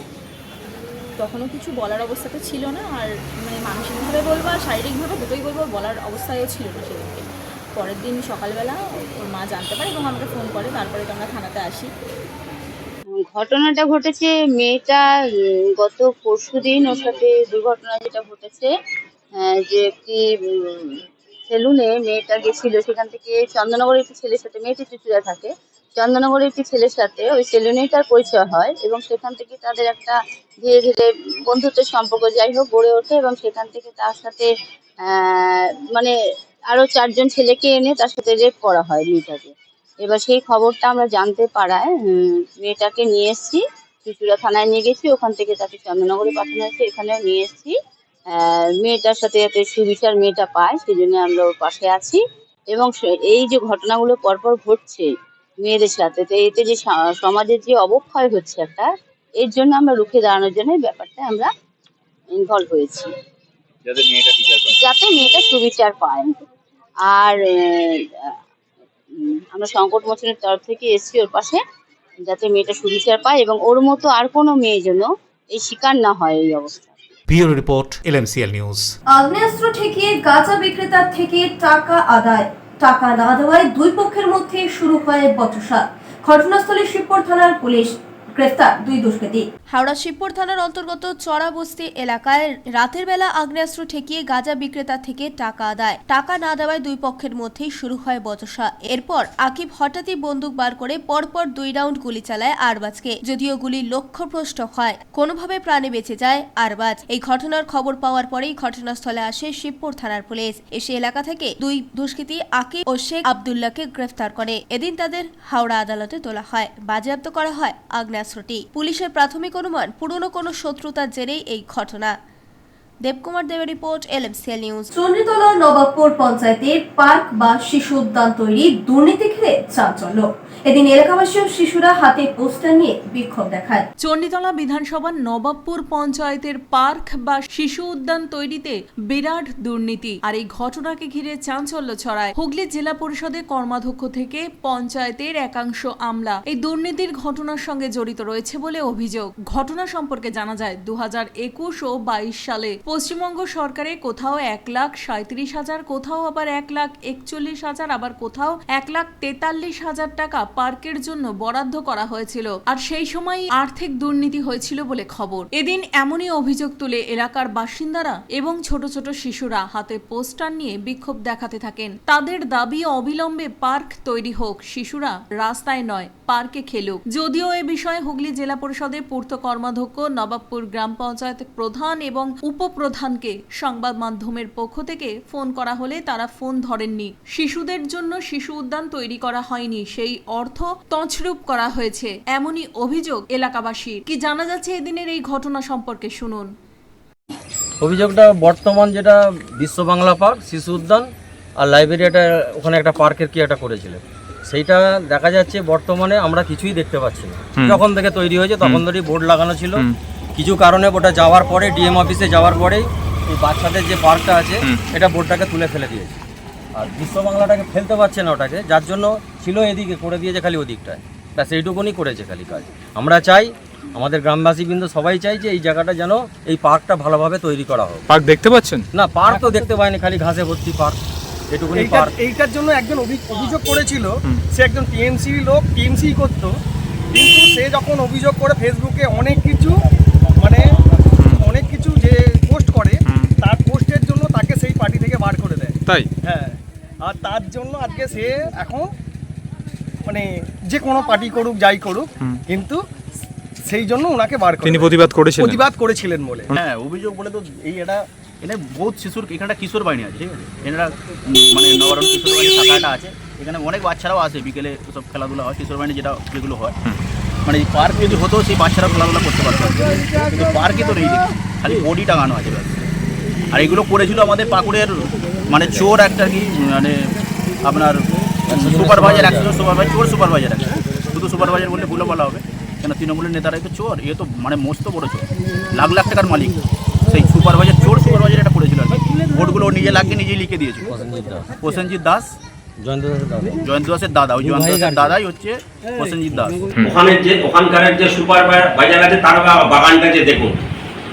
Speaker 13: তখনও কিছু বলার অবস্থাতে ছিল না, আর মানে মানসিকভাবে বলবো আর শারীরিকভাবে দুটোই বলবো, বলার অবস্থায়ও ছিল না সেদিনকে। পরের দিন সকালবেলা ওর মা জানতে পারে এবং আমাকে ফোন করে। তারপরে তো আমরা থানাতে আসি।
Speaker 14: ঘটনাটা ঘটেছে, মেয়েটা গত পরশুদিন ওর সাথে দুর্ঘটনা যেটা ঘটেছে, যে একটি সেলুনে মেয়েটা গেছিল। সেখান থেকে চন্দননগরের একটি ছেলের সাথে, মেয়েটি চুচুড়া থাকে, চন্দননগরের একটি ছেলের সাথে ওই সেলুনেই তার পরিচয় হয় এবং সেখান থেকে তাদের একটা ধীরে ধীরে বন্ধুত্বের সম্পর্ক যাই হোক গড়ে ওঠে এবং সেখান থেকে তার সাথে মানে আরো 4 জন ছেলেকে এনে তার সাথে রেপ করা হয় মেয়েটাকে। এবার সেই খবরটা আমরা জানতে পারায় মেয়েটাকে নিয়ে এসেছি, চুচুড়া থানায় নিয়ে গেছি। ওখান থেকে তাকে চন্দননগরে পাঠানো হয়েছে, এখানেও নিয়ে এসেছি। মেয়েটার সাথে যাতে সুবিচার মেয়েটা পায় সেই জন্য আমরা ওর পাশে আছি। এবং এই যে ঘটনাগুলো পরপর ঘটছে মেয়েদের সাথে, তো এতে যে সমাজের যে অবক্ষয় হচ্ছে একটা, এর জন্য আমরা রুখে দাঁড়ানোর জন্য ব্যাপারটা আমরা ইনভলভ হয়েছি, যাতে মেয়েটা সুবিচার পায়। আর আমরা সংকট মোচনের তরফ থেকে এসছি ওর পাশে, যাতে মেয়েটা সুবিচার পায় এবং ওর মতো আর কোনো মেয়ে যেন এই শিকার না হয় এই অবস্থা।
Speaker 3: Bureau report, LMCL news.
Speaker 4: আগ্নেয়াস্ত্র ঠেকিয়ে গাঁজা বিক্রেতার থেকে টাকা আদায়, টাকা না দেওয়ায় দুই পক্ষের মধ্যে শুরু হয় বচসা। ঘটনাস্থলে শিবপুর থানার পুলিশ, গ্রেফতার দুই দুষ্কৃতী।
Speaker 5: হাওড়া শিবপুর থানার অন্তর্গত চড়াবস্তি এলাকায় রাতের বেলা আগ্নেয়াস্ত্র ঠেকিয়ে গাঁজা বিক্রেতা থেকে টাকা আদায়, টাকা না দেওয়ায় দুই পক্ষের মধ্যেই শুরু হয় বচসা। এরপর আকিব হঠাৎই বন্দুক বার করে পরপর 2 রাউন্ড গুলি চালায় আরবাজকে। যদিও গুলি লক্ষ্যভ্রষ্ট হয়, কোনোভাবে প্রাণে বেঁচে যায় আরবাজ। এই ঘটনার খবর পাওয়ার পরেই ঘটনাস্থলে আসে শিবপুর থানার পুলিশ। এসে এলাকা থেকে দুই দুষ্কৃতী আকিব ও শেখ আব্দুল্লাহকে গ্রেফতার করে। এদিন তাদের হাওড়া আদালতে তোলা হয়, বাজেয়াপ্ত করা হয় আগ্নেয়াস্ত্রটি। পুলিশের প্রাথমিক অনুমান পুরনো কোনো শত্রুতার জেরেই এই ঘটনা। দেবকুমার দেবের report, LMCL news.
Speaker 4: Chanditala Nawabpur পঞ্চায়েতের পার্ক বা শিশু উদ্যান তৈরি দুর্নীতি ঘিরে চাঞ্চল্য। এদিন এলাকাবাসী ও শিশুরা হাতে পোস্টার নিয়ে বিক্ষোভ দেখায়।
Speaker 6: চণ্ডীতলা বিধানসভার নবাবপুর পঞ্চায়েতের পার্ক বা শিশু উদ্যান তৈরিতে বিরাট দুর্নীতি, আর এই ঘটনাকে ঘিরে চাঞ্চল্য ছড়ায়। হুগলি জেলা পরিষদের কর্মাধ্যক্ষ থেকে পঞ্চায়েতের একাংশ আমলা এই দুর্নীতির ঘটনার সঙ্গে জড়িত রয়েছে বলে অভিযোগ। ঘটনা সম্পর্কে জানা যায় 2021 ও 22 সালে পশ্চিমবঙ্গ সরকারে কোথাও 1,37,000, কোথাও আবার 1,41,000, আবার কোথাও 1,43,000 টাকা পার্কের জন্য বরাদ্দ করা হয়েছিল। আর সেই সময় আর্থিক দুর্নীতি হয়েছিল বলে খবর। এদিন এমনই অভিযোগ তুলে এলাকার বাসিন্দারা এবং ছোট ছোট শিশুরা হাতে পোস্টার নিয়ে বিক্ষোভ দেখাতে থাকেন। তাদের দাবি অবিলম্বে পার্ক তৈরি হোক, শিশুরা রাস্তায় নয় পার্কে খেলুক। যদিও এ বিষয়ে হুগলি জেলা পরিষদের পূর্ত কর্মাধ্যক্ষ, নবাবপুর গ্রাম পঞ্চায়েত প্রধান এবং উপপ্রধানকে সংবাদ মাধ্যমের পক্ষ থেকে ফোন করা হলে তারা ফোন ধরেননি। শিশুদের জন্য শিশু উদ্যান তৈরি করা হয়নি, সেই অর্থ তছরূপ করা হয়েছে, এমনই অভিযোগ এলাকাবাসীর। কি জানা যাচ্ছে এদিনের এই ঘটনা সম্পর্কে, শুনুন।
Speaker 15: অভিযোগটা বর্তমান যেটা বিশ্ব বাংলা পার্ক, শিশু উদ্যান আর লাইব্রেরিটা, ওখানে একটা পার্কের কি একটা করেছিল, সেইটা দেখা যাচ্ছে বর্তমানে আমরা কিছুই দেখতে পাচ্ছি না। যখন থেকে তৈরি হয়েছে তখন থেকেই বোর্ড লাগানো ছিল, কিছু কারণে ওটা যাওয়ার পরে ডিএম অফিসে যাওয়ার পরেই এই বাচ্চাদের যে পার্কটা আছে এটা বোর্ডটাকে তুলে ফেলে দিয়েছে। আর বিশ্ব বাংলাটাকে ফেলতে পারছে না ওটাকে, যার জন্য ছিল এদিকে করে দিয়েছে খালি ওদিকটায়, তা সেইটুকুনি করেছে খালি কাজ। আমরা চাই, আমাদের গ্রামবাসী কিন্তু সবাই চাই যে এই জায়গাটা যেন এই পার্কটা ভালোভাবে তৈরি করা হোক।
Speaker 16: পার্ক দেখতে পাচ্ছেন
Speaker 15: না? পার্ক তো দেখতে পাইনি, খালি ঘাসে ভর্তি পার্ক, এটুকুনি পার্ক।
Speaker 17: এইটার জন্য একজন অভিযোগ করেছিল, সে একজন টিএমসি লোক, টিএমসি করতো, কিন্তু সে যখন অভিযোগ করে ফেসবুকে অনেক কিছু যে পোস্ট করে, তার পোস্টের জন্য তাকে সেই পার্টি থেকে বার করে দেয়।
Speaker 16: তাই?
Speaker 17: হ্যাঁ, আর তার জন্য আজকে সে এখন যে কোনো পার্টি করুক, যাই করুক, কিন্তু সেই জন্য ওনাকে বার করে,
Speaker 16: তিনি প্রতিবাদ
Speaker 17: করেছিলেন বলে।
Speaker 18: হ্যাঁ, অভিযোগ বলে তো এই এখানে বহুত শিশুর, এখানে কিশোর বাহিনী আছে, ঠিক আছে, এনারা নবরণ কিশোর বাহিনী শাখাটা আছে, এখানে অনেক বাচ্চারাও আসে, বিকেলে সব খেলাধুলা হয়, কিশোর বাহিনী যেগুলো হয়, এই পার্ক যদি হতো সেই বাচ্চারা খেলাধুলা করতে পারতো, কিন্তু পার্কে তো নেই, খালি বডি টাঙানো আছে। আর এগুলো করেছিল আমাদের পাকুড়ের চোর একটা কি আপনার সুপারভাইজার, 100 সুপারভাইজার, চোর সুপারভাইজার একটা, শুধু সুপারভাইজার বললে ভুলে বলা হবে, কেন তৃণমূলের নেতারাই তো চোর, এ তো মস্ত বড় চোর, লাখ লাখ টাকার মালিক। সেই সুপারভাইজার, চোর সুপারভাইজার এটা করেছিল আর কি। ভোটগুলো নিজে লাগিয়ে নিজেই লিখে দিয়েছিল। প্রসেনজিৎ দাস, জয়ন্ত দাসের দাদা, ওই জয়ন্ত দাসের দাদাই হচ্ছে প্রসেনজিৎ দাস।
Speaker 19: ওখানকার যে সুপারভাইজার আছে তার বাগানটা যে দেখুন,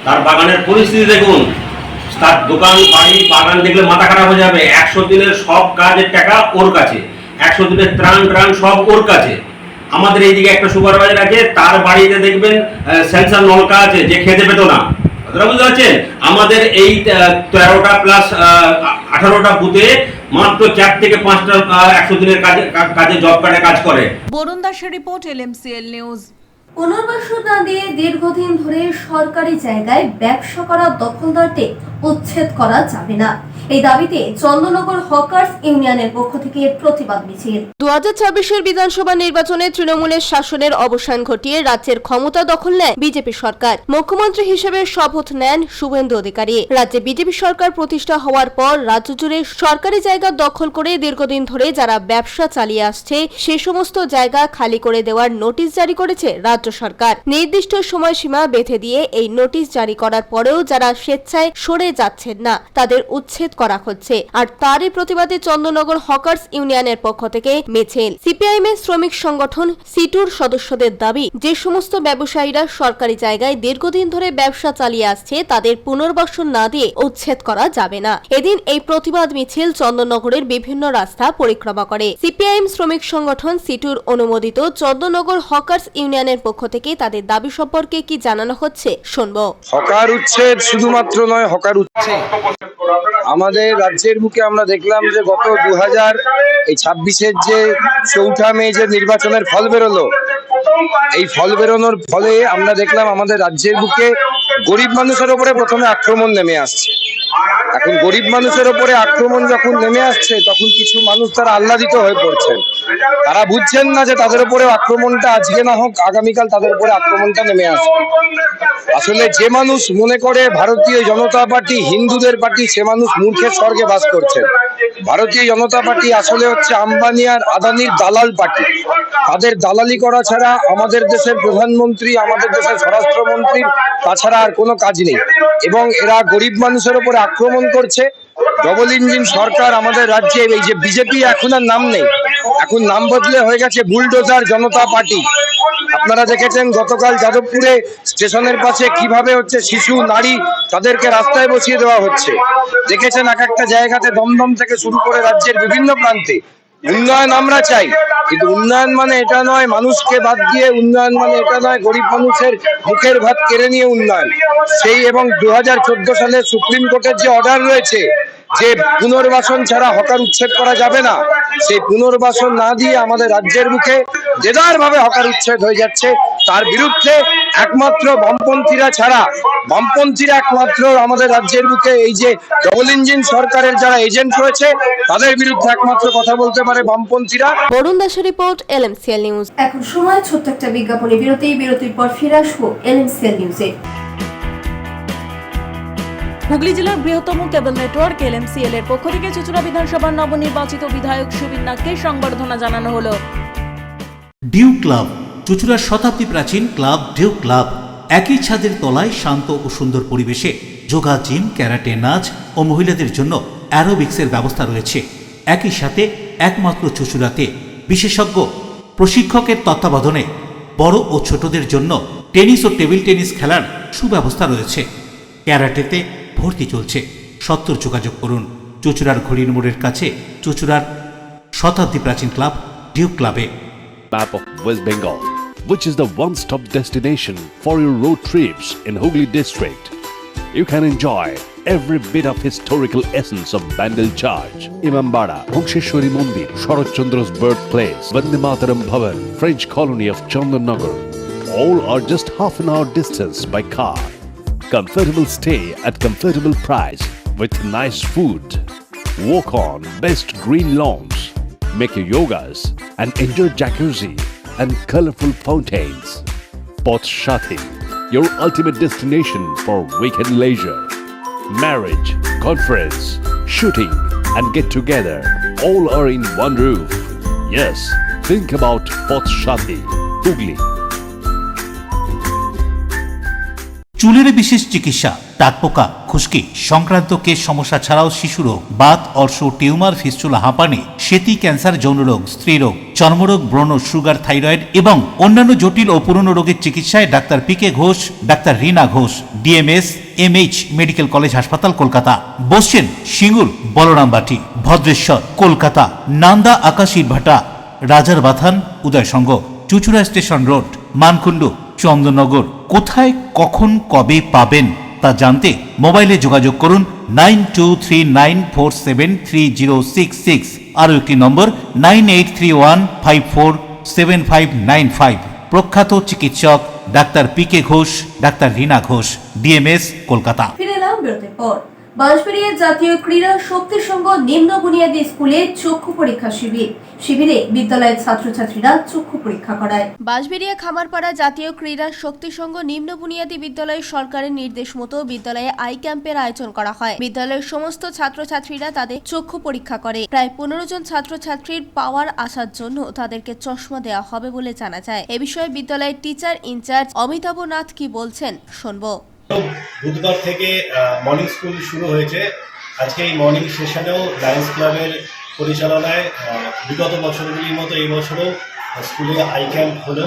Speaker 19: তার বাগানের পরিস্থিতি দেখুন, তার দোকান, বাড়ি, বাগান দেখলে মাথা খারাপ হয়ে যাবে। 100 দিনের সব কাজের টাকা ওর কাছে, 100 দিনের ত্রাণ সব ওর কাছে। আমাদের এইদিকে একটা সুপারভাইজার আছে, তার বাড়িতে দেখবেন সেন্সার নলকা আছে, যে খেতে পেত না, বুঝতে পারছেন? আমাদের এই 13টা প্লাস 18টা বুথে মাত্র 4 থেকে 5টা 100 দিনের কাজে জব কার্ডে কাজ করে।
Speaker 6: বরুণ দাসের রিপোর্ট, LMCL নিউজ।
Speaker 4: পুনর্বাসন না দিয়ে দীর্ঘদিন ধরে সরকারি জায়গায় ব্যবসা করা দখলদারদের উচ্ছেদ করা যাবে না, এই দাবিতে চন্দননগর হকার্স ইউনিয়নের পক্ষ থেকে প্রতিবাদ মিছিল।
Speaker 5: 2026-এর বিধানসভা নির্বাচনে তৃণমূলের শাসনের অবসান ঘটিয়ে রাজ্যের ক্ষমতা দখল নেয় বিজেপি সরকার। মুখ্যমন্ত্রী হিসেবে শপথ নেন শুভেন্দু অধিকারী। রাজ্যে বিজেপি সরকার প্রতিষ্ঠা হওয়ার পর রাজ্য জুড়ে সরকারি জায়গা দখল করে দীর্ঘদিন ধরে যারা ব্যবসা চালিয়ে আসছে সে সমস্ত জায়গা খালি করে দেওয়ার নোটিশ জারি করেছে রাজ্য সরকার। নির্দিষ্ট সময়সীমা বেঁধে দিয়ে এই নোটিশ জারি করার পরেও যারা স্বেচ্ছায় সরে যাচ্ছেন না তাদের উচ্ছেদ করা হচ্ছে। আর তারই প্রতিবাদে চন্দননগর হকার্স ইউনিয়নের পক্ষ থেকে মিছিল। সিপিআইএম এর শ্রমিক সংগঠন সিটুর সদস্যদের দাবি, যে সমস্ত ব্যবসায়ীরা সরকারি জায়গায় দীর্ঘদিন ধরে ব্যবসা চালিয়ে আসছে তাদের পুনর্বাসন না দিয়ে উচ্ছেদ করা যাবে না। এদিন এই প্রতিবাদ মিছিল চন্দননগরের বিভিন্ন রাস্তা পরিক্রমা করে। সিপিআইএম শ্রমিক সংগঠন সিটুর অনুমোদিত চন্দননগর হকার্স ইউনিয়নের পক্ষ থেকে তাদের দাবি সম্পর্কে কি জানানো হচ্ছে শুনবো।
Speaker 16: হকার উচ্ছেদ শুধুমাত্র নয়, হকার উচ্ছেদ আমাদের রাজ্যের বুকে আমরা দেখলাম যে গত 2026-এর যে 4 মে যে নির্বাচনের ফল বেরোলো, এই ফল বেরোনোর ফলে আমরা দেখলাম আমাদের রাজ্যের বুকে গরিব মানুষের উপরে প্রথমে আক্রমণ নেমে আসছে। এখন গরিব মানুষের উপরে আক্রমণ যখন নেমে আসছে তখন কিছু মানুষ তারা আহ্লাদিত হয়ে পড়ছেন। তারা বুঝছেন না যে তাদের উপরে আক্রমণটা আজকে না হোক আগামীকাল তাদের উপরে আক্রমণটা নেমে আসবে। আসলে যে মানুষ মনে করে ভারতীয় জনতা পার্টি হিন্দুদের পার্টি, সে মানুষ মূর্খের স্বর্গে বাস করছেন। ভারতীয় জনতা পার্টি আসলে হচ্ছে আম্বানি আর আদানির দালাল পার্টি। তাদের দালালি করা ছাড়া আমাদের দেশের প্রধানমন্ত্রী, আমাদের দেশের স্বরাষ্ট্রমন্ত্রী তাছাড়া আর কোনো কাজ নেই। এবং এরা গরিব মানুষের উপরে আক্রমণ করছে। ডবল ইঞ্জিন সরকার আমাদের রাজ্যে, এই যে বিজেপি এখন আর নাম নেই, এখন নাম বদলে হয়ে গেছে বুলডোজার জনতা পার্টি। আপনারা দেখেছেন গতকাল যাদবপুরে স্টেশনের পাশে কিভাবে হচ্ছে শিশু, নারী তাদেরকে রাস্তায় বসিয়ে দেওয়া হচ্ছে। দেখেছেন এক একটা জায়গাতে দমদম থেকে শুরু করে রাজ্যের বিভিন্ন প্রান্তে। উন্নয়ন আমরা চাই, কিন্তু উন্নয়ন মানে এটা নয় মানুষকে বাদ দিয়ে, উন্নয়ন মানে এটা নয় গরিব মানুষের মুখের ভাত কেড়ে নিয়ে উন্নয়ন। সেই এবং 2014 সালে সুপ্রিম কোর্টের যে অর্ডার রয়েছে যে পুনর্বাসন ছাড়া হকার উচ্ছেদ করা যাবে না, সেই পুনর্বাসন না দিয়ে আমাদের রাজ্যের মুখে দেদার ভাবে হকার উচ্ছেদ হয়ে যাচ্ছে। তার বিরুদ্ধে একমাত্র বামপন্থীরা ছাড়া, বামপন্থীরা একমাত্র আমাদের রাজ্যের বুকে এই যে ডবল ইঞ্জিন সরকারের যারা এজেন্ট রয়েছে তাদের বিরুদ্ধে একমাত্র কথা বলতে পারে বামপন্থীরা।
Speaker 5: বরুণ দাসের রিপোর্ট, LMCL নিউজ।
Speaker 4: এখন সময় ছোট্ট একটা বিজ্ঞাপনী বিরতির পর ফিরে আসবো LMCL নিউজে।
Speaker 6: হুগলি জেলার বৃহত্তম কেবল নেটওয়ার্ক LMCL এর পক্ষ থেকে চুঁচুড়া বিধানসভার নবনির্বাচিত বিধায়ক সুবীর নাগকে সংবর্ধনা জানানো হলো।
Speaker 3: ডিউ ক্লাব, চুঁচুড়ার শতাব্দী প্রাচীন ক্লাব ডিউ ক্লাব। একই ছাদের তলায় শান্ত ও সুন্দর পরিবেশে যোগা, জিম, ক্যারাটে, নাচ ও মহিলাদের জন্য অ্যারোবিক্সের ব্যবস্থা রয়েছে। একই সাথে একমাত্র চুঁচুড়াতে বিশেষজ্ঞ প্রশিক্ষকের তত্ত্বাবধানে বড় ও ছোটদের জন্য টেনিস ও টেবিল টেনিস খেলার সুব্যবস্থা রয়েছে। ক্যারাটেতে ভর্তি চলছে। সত্তর যোগাযোগ করুন চুঁচুড়ার ঘড়ির মোড়ের কাছে চুঁচুড়ার শতাব্দী প্রাচীন ক্লাব ডিউ ক্লাবে।
Speaker 20: Map of West Bengal, which is the one-stop destination for your road trips in Hooghly district. You can enjoy every bit of historical essence of Bandel Church, Imambara, Bhongsheshwari Mandir, Sharat Chandra's birthplace, Vande Mataram Bhavan, French colony of Chandanagar. All are just half an hour distance by car. Comfortable stay at comfortable price with nice food. Walk on best green lawns. Make your yogas and enjoy jacuzzi and colorful fountains. Poth Shati, your ultimate destination for weekend leisure. Marriage, conference, shooting and get together all are in one roof. Yes, think about Poth Shati, Hooghly.
Speaker 3: চুলের বিশেষ চিকিৎসা, দাঁতপোকা, খুশকি সংক্রান্ত কেশ সমস্যা ছাড়াও শিশু রোগ, বাত, অর্শ, টিউমার, ফিস্টুলা, হাঁপানি, সেতি, ক্যান্সার, যৌনরোগ, স্ত্রীরোগ, চর্মরোগ, ব্রণ, সুগার, থাইরয়েড এবং অন্যান্য জটিল ও পুরনো রোগের চিকিৎসায় doctor P K Ghosh, doctor Rina Ghosh, DMS, MH medical college হাসপাতাল, কলকাতা। বসছেন সিঙ্গুর, বলরামবাটি, ভদ্রেশ্বর, কলকাতা, নান্দা, আকাশ ইটভাটা, রাজার বাথান, উদয়সঙ্গ, চুঁচুড়া স্টেশন রোড, মানকুণ্ডু, চন্দননগর। কোথায়, কখন, কবে পাবেন তা জানতে মোবাইলে যোগাযোগ করুন 9239473066, আরও একটি নম্বর 9831547595। প্রখ্যাত চিকিৎসক doctor P K Ghosh, doctor Rina Ghosh, DMS, Kolkata.
Speaker 4: ফিরে এলাম বিরতির পর। বাঁশবেড়িয়া জাতীয় ক্রীড়া শক্তি সংঘ নিম্ন বুনিয়াদী স্কুলে চক্ষু পরীক্ষা শিবিরে বিদ্যালয়ের ছাত্রছাত্রীরা চক্ষু পরীক্ষা করায়।
Speaker 5: বাঁশবেড়িয়া খামারপাড়া জাতীয় ক্রীড়া শক্তি সংঘ নিম্ন বুনিয়াদী বিদ্যালয়ে সরকারের নির্দেশ মতো বিদ্যালয়ে আই ক্যাম্পের আয়োজন করা হয়। বিদ্যালয়ের সমস্ত ছাত্রছাত্রীরা তাদের চক্ষু পরীক্ষা করে। প্রায় 15 জন ছাত্রছাত্রীর পাওয়ার আসার জন্য তাদেরকে চশমা দেওয়া হবে বলে জানা যায়। এ বিষয়ে বিদ্যালয়ের টিচার ইনচার্জ অমিতাভ নাথ কি বলছেন শুনবো।
Speaker 21: বুধবার থেকে মর্নিং স্কুল শুরু হয়েছে আজকে এই মর্নিং সেশনেও লায়ন্স ক্লাবের পরিচালনায় বিগত বছরগুলির মতো এই বছরও স্কুলে আই ক্যাম্প হলো।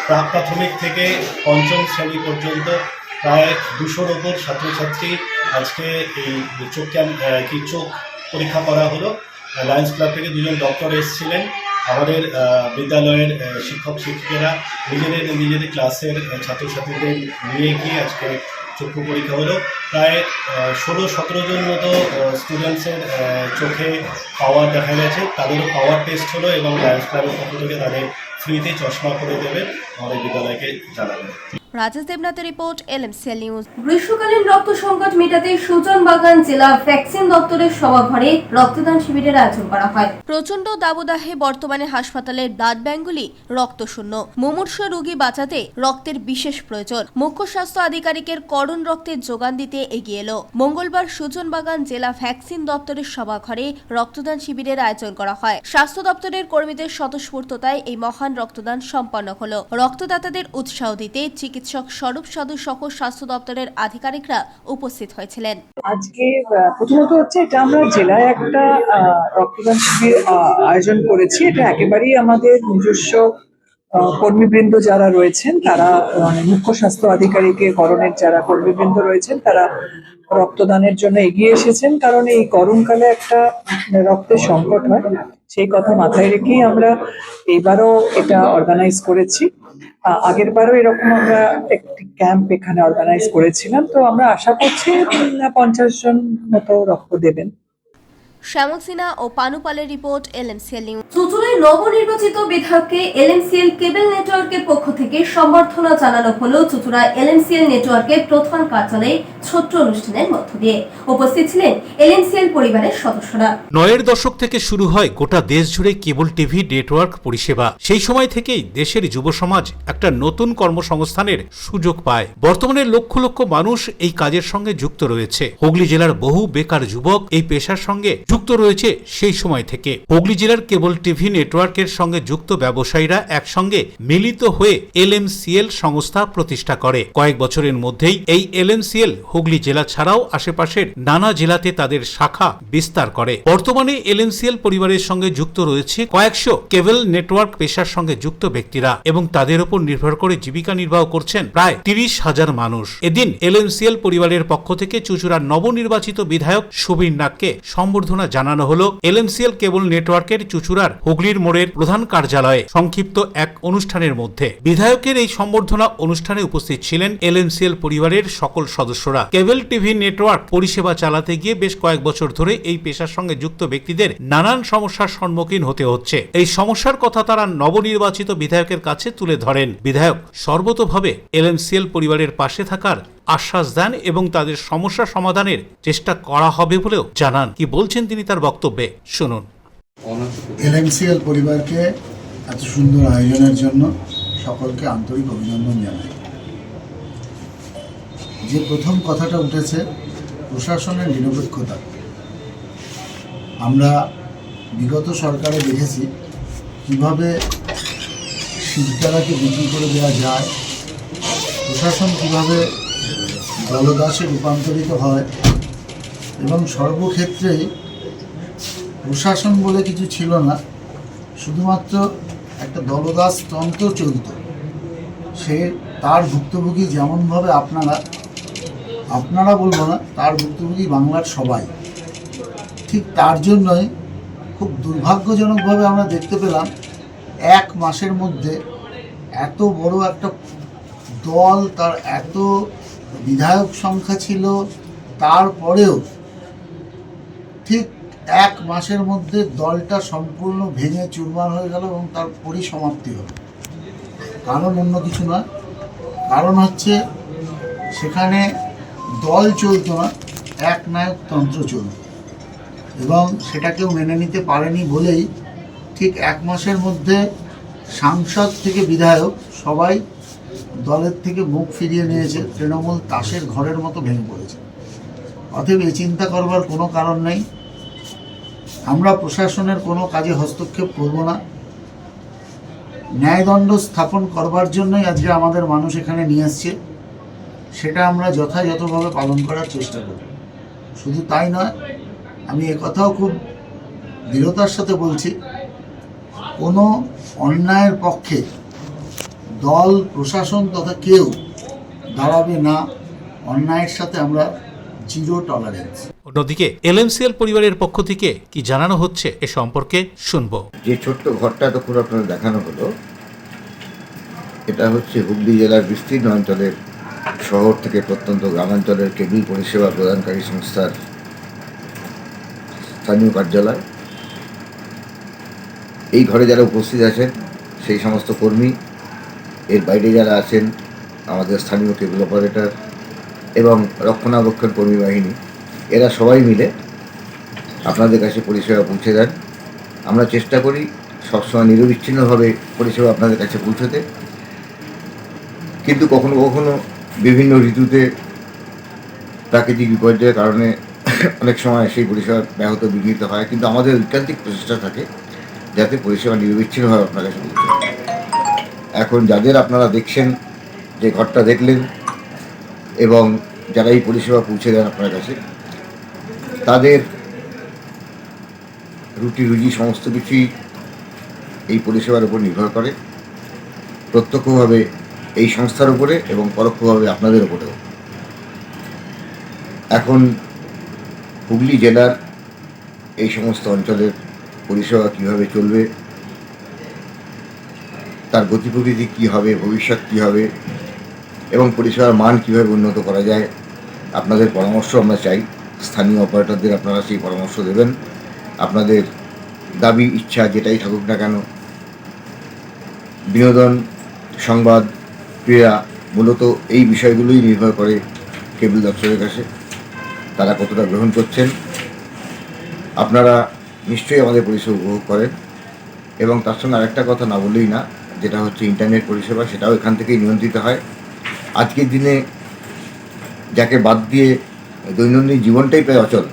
Speaker 21: প্রাক প্রাথমিক থেকে পঞ্চম শ্রেণী পর্যন্ত প্রায় 200-র ওপর ছাত্রছাত্রী আজকে এই চোখ চোখ পরীক্ষা করা হলো। লায়ন্স ক্লাব থেকে 2জন ডক্টর এসেছিলেন। আমাদের বিদ্যালয়ের শিক্ষক শিক্ষিকারা নিজেদের ক্লাসের ছাত্রছাত্রীদের নিয়ে গিয়ে আজকে চক্ষু পরীক্ষা হলো। প্রায় 16-17 জন মতো স্টুডেন্টসের চোখে পাওয়ার দেখা গেছে, তাদেরও পাওয়ার টেস্ট হলো এবং লায়ন্স ক্লাবের পক্ষ থেকে তাদের ফ্রিতে চশমা করে দেবে, আমাদের বিদ্যালয়কে জানাবে।
Speaker 5: রাজেশ দেবনাথের রিপোর্ট, LMCL নিউজ।
Speaker 4: গ্রীষ্মকালীন রক্ত সংকট মেটাতে সুজন বাগান জেলা ভ্যাকসিন দপ্তরের সভাঘরে রক্তদান শিবিরের আয়োজন করা হয়।
Speaker 5: প্রচন্ড দাবদাহে বর্তমানে হাসপাতালের ব্লাড ব্যাঙ্কগুলি রক্তশূন্য। মুমূর্ষ রোগী বাঁচাতে রক্তের বিশেষ প্রয়োজন। মুখ্য স্বাস্থ্য আধিকারিকের করণ রক্তের যোগান দিতে এগিয়ে এলো। মঙ্গলবার সুজন বাগান জেলা ভ্যাকসিন দপ্তরের সভাঘরে রক্তদান শিবিরের আয়োজন করা হয়। স্বাস্থ্য দপ্তরের কর্মীদের স্বতঃস্ফূর্ততায় এই মহান রক্তদান সম্পন্ন হলো। রক্তদাতাদের উৎসাহ দিতে চিকিৎসক স্বরূপ সাধু সহ স্বাস্থ্য দপ্তরের আধিকারিকরা উপস্থিত হয়েছিলেন।
Speaker 22: আজকে প্রথমত হচ্ছে এটা আমরা জেলায় একটা রক্তদান শিবির আয়োজন করেছি। এটা একেবারেই আমাদের নিজস্ব কর্মীবৃন্দ যারা রয়েছেন তারা, মানে মুখ্য স্বাস্থ্য আধিকারিকের করণের যারা কর্মীবৃন্দ রয়েছেন তারা রক্তদানের জন্য এগিয়ে এসেছেন, কারণ এই গরমকালে একটা রক্তের সংকট হয়। সেই কথা মাথায় রেখেই আমরা এইবারও এটা অর্গানাইজ করেছি। আগের বারও এরকম আমরা একটি ক্যাম্প এখানে অর্গানাইজ করেছিলাম। তো আমরা আশা করছি 50 জন মতো রক্ত দেবেন।
Speaker 5: শ্যামল সিনহা ও পানুপালের রিপোর্ট, LMCL নিউজ।
Speaker 4: চুঁচুড়ায় নবনির্বাচিত বিধায়ককে LMCL কেবল নেটওয়ার্কের পক্ষ থেকে সম্বর্ধনা জানানো হলো চুঁচুড়া LMCL নেটওয়ার্কের প্রধান কার্যালয়ে ছোট্ট অনুষ্ঠানের মধ্য দিয়ে। উপস্থিত ছিলেন LMCL পরিবারের সদস্যরা।
Speaker 3: 9-এর দশক থেকে শুরু হয় গোটা দেশ জুড়ে কেবল টিভি নেটওয়ার্ক পরিষেবা। সেই সময় থেকেই দেশের যুব সমাজ একটা নতুন কর্মসংস্থানের সুযোগ পায়। বর্তমানে লক্ষ লক্ষ মানুষ এই কাজের সঙ্গে যুক্ত রয়েছে। হুগলি জেলার বহু বেকার যুবক এই পেশার সঙ্গে যুক্ত রয়েছে সেই সময় থেকে। হুগলি জেলার কেবল টিভি নেটওয়ার্কের সঙ্গে যুক্ত ব্যবসায়ীরা একসঙ্গে মিলিত হয়ে LMCL সংস্থা প্রতিষ্ঠা করে। কয়েক বছরের মধ্যেই এই LMCL হুগলি জেলা ছাড়াও আশেপাশের নানা জেলাতে তাদের শাখা বিস্তার করে। বর্তমানে LMCL পরিবারের সঙ্গে যুক্ত রয়েছে কয়েকশো কেবল নেটওয়ার্ক পেশার সঙ্গে যুক্ত ব্যক্তিরা এবং তাদের উপর নির্ভর করে জীবিকা নির্বাহ করছেন প্রায় 30,000 মানুষ। এদিন LMCL পরিবারের পক্ষ থেকে চুঁচুড়ার নবনির্বাচিত বিধায়ক সুবীর নাগকে সম্বর্ধনা জানানো হলো LMCL কেবল নেটওয়ার্কের চুঁচুড়ার হুগলির মোড়ের প্রধান কার্যালয়ে সংক্ষিপ্ত এক অনুষ্ঠানের মধ্যে। বিধায়কের এই সম্বর্ধনা অনুষ্ঠানে উপস্থিত ছিলেন LMCL পরিবারের সকল সদস্যরা। কেবল টিভি নেটওয়ার্ক পরিষেবা চালাতে গিয়ে বেশ কয়েক বছর ধরে এই পেশার সঙ্গে যুক্ত ব্যক্তিদের নানান সমস্যার সম্মুখীন হতে হচ্ছে। এই সমস্যার কথা তারা নবনির্বাচিত বিধায়কের কাছে তুলে ধরেন। বিধায়ক সর্বতোভাবে LMCL পরিবারের পাশে থাকার আশ্বাস দেন এবং তাদের সমস্যা সমাধানের চেষ্টা করা হবে বলেও জানান। কি বলছেন তিনি তার বক্তব্যে শুনুন।
Speaker 23: LMCL পরিবারকে এত সুন্দর আয়োজনের জন্য সকলকে আন্তরিক অভিনন্দন জানাই। যে প্রথম কথাটা উঠেছে প্রশাসনের নিরপেক্ষতা, আমরা বিগত সরকারে দেখেছি কিভাবে শিবতারাকে বিক্রি করে দেওয়া যায়, প্রশাসন কিভাবে দলদাসে রূপান্তরিত হয় এবং সর্বক্ষেত্রেই প্রশাসন বলে কিছু ছিল না, শুধুমাত্র একটা দলদাস তন্ত্র চলত। সে তার ভুক্তভোগী যেমনভাবে আপনারা বলবো না, তার ভুক্তভোগী বাংলার সবাই। ঠিক তার জন্যই খুব দুর্ভাগ্যজনকভাবে আমরা দেখতে পেলাম 1 মাসের মধ্যে এত বড় একটা দল, তার এত বিধায়ক সংখ্যা ছিল, তারপরেও ঠিক 1 মাসের মধ্যে দলটা সম্পূর্ণ ভেঙে চুরমার হয়ে গেল এবং তার পরিসমাপ্তি হল। কারণ অন্য কিছু নয়, কারণ হচ্ছে সেখানে দল চলত না, একনায়ক তন্ত্র চলত এবং সেটাকেও মেনে নিতে পারেনি বলেই ঠিক 1 মাসের মধ্যে সাংসদ থেকে বিধায়ক সবাই দলের থেকে মুখ ফিরিয়ে নিয়েছে। তৃণমূল তাসের ঘরের মতো ভেঙে পড়েছে। অতএব এই চিন্তা করবার কোনো কারণ নেই। আমরা প্রশাসনের কোনো কাজে হস্তক্ষেপ করব না। ন্যায়দণ্ড স্থাপন করবার জন্যই আজকে আমাদের মানুষ এখানে নিয়ে আসছে, সেটা আমরা যথাযথভাবে পালন করার চেষ্টা করব। শুধু তাই নয়, আমি একথাও খুব দৃঢ়তার সাথে বলছি, কোনো অন্যায়ের পক্ষে দল, প্রশাসন তথা কেউ দাঁড়াবে না। অন্যায়ের সাথে আমরা জিরো টলারেন্স।
Speaker 3: অন্যদিকে এলএমসিএল পরিবারের পক্ষ থেকে কি জানানো হচ্ছে এ সম্পর্কে শুনবো।
Speaker 1: যে ছোট্ট ঘরটা তখন আপনার দেখানো হলো, এটা হচ্ছে হুগলি জেলার বিস্তীর্ণ অঞ্চলের শহর থেকে প্রত্যন্ত গ্রামাঞ্চলের কেবল পরিষেবা প্রদানকারী সংস্থার স্থানীয় কার্যালয়। এই ঘরে যারা উপস্থিত আছেন সেই সমস্ত কর্মী, এর বাইরে যারা আছেন আমাদের স্থানীয় কেবল অপারেটর এবং রক্ষণাবেক্ষণ কর্মী বাহিনী, এরা সবাই মিলে আপনাদের কাছে পরিষেবা পৌঁছে দেন। আমরা চেষ্টা করি সবসময় নিরবিচ্ছিন্নভাবে পরিষেবা আপনাদের কাছে পৌঁছতে, কিন্তু কখনো কখনো বিভিন্ন ঋতুতে প্রাকৃতিক বিপর্যয়ের কারণে অনেক সময় সেই পরিষেবা ব্যাহত বিঘ্নিত হয়, কিন্তু আমাদের ঐকান্তিক প্রচেষ্টা থাকে যাতে পরিষেবা নিরবিচ্ছিন্নভাবে আপনার কাছে পৌঁছে। এখন যাদের আপনারা দেখছেন, যে ঘরটা দেখলেন এবং যারা এই পরিষেবা পৌঁছে দেন আপনার কাছে, তাদের রুটি রুজি সমস্ত কিছুই এই পরিষেবার উপর নির্ভর করে, প্রত্যক্ষভাবে এই সংস্থার উপরে এবং পরোক্ষভাবে আপনাদের উপরেও। এখন হুগলি জেলার এই সমস্ত অঞ্চলের পরিষেবা কীভাবে চলবে, তার গতি প্রকৃতি কী হবে, ভবিষ্যৎ কী হবে এবং পরিষেবার মান কীভাবে উন্নত করা যায়, আপনাদের পরামর্শ আমরা চাই। স্থানীয় অপারেটরদের আপনারা সেই পরামর্শ দেবেন। আপনাদের দাবি, ইচ্ছা যেটাই থাকুক না কেন, বিনোদন, সংবাদ, ক্রীড়া, মূলত এই বিষয়গুলোই নির্ভর করে কেবল দপ্তরের কাছে তারা কতটা গ্রহণ করছেন। আপনারা নিশ্চয়ই আমাদের পরিষেবা উপভোগ করেন এবং তার সঙ্গে আরেকটা কথা না বললেই না, যেটা হচ্ছে ইন্টারনেট পরিষেবা, সেটাও এখান থেকেই নিয়ন্ত্রিত হয়। আজকের দিনে যাকে বাদ দিয়ে দৈনন্দিন জীবনটাই প্রায় অচল,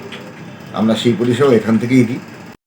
Speaker 1: আমরা সেই পরিষেবা এখান থেকেই দিই।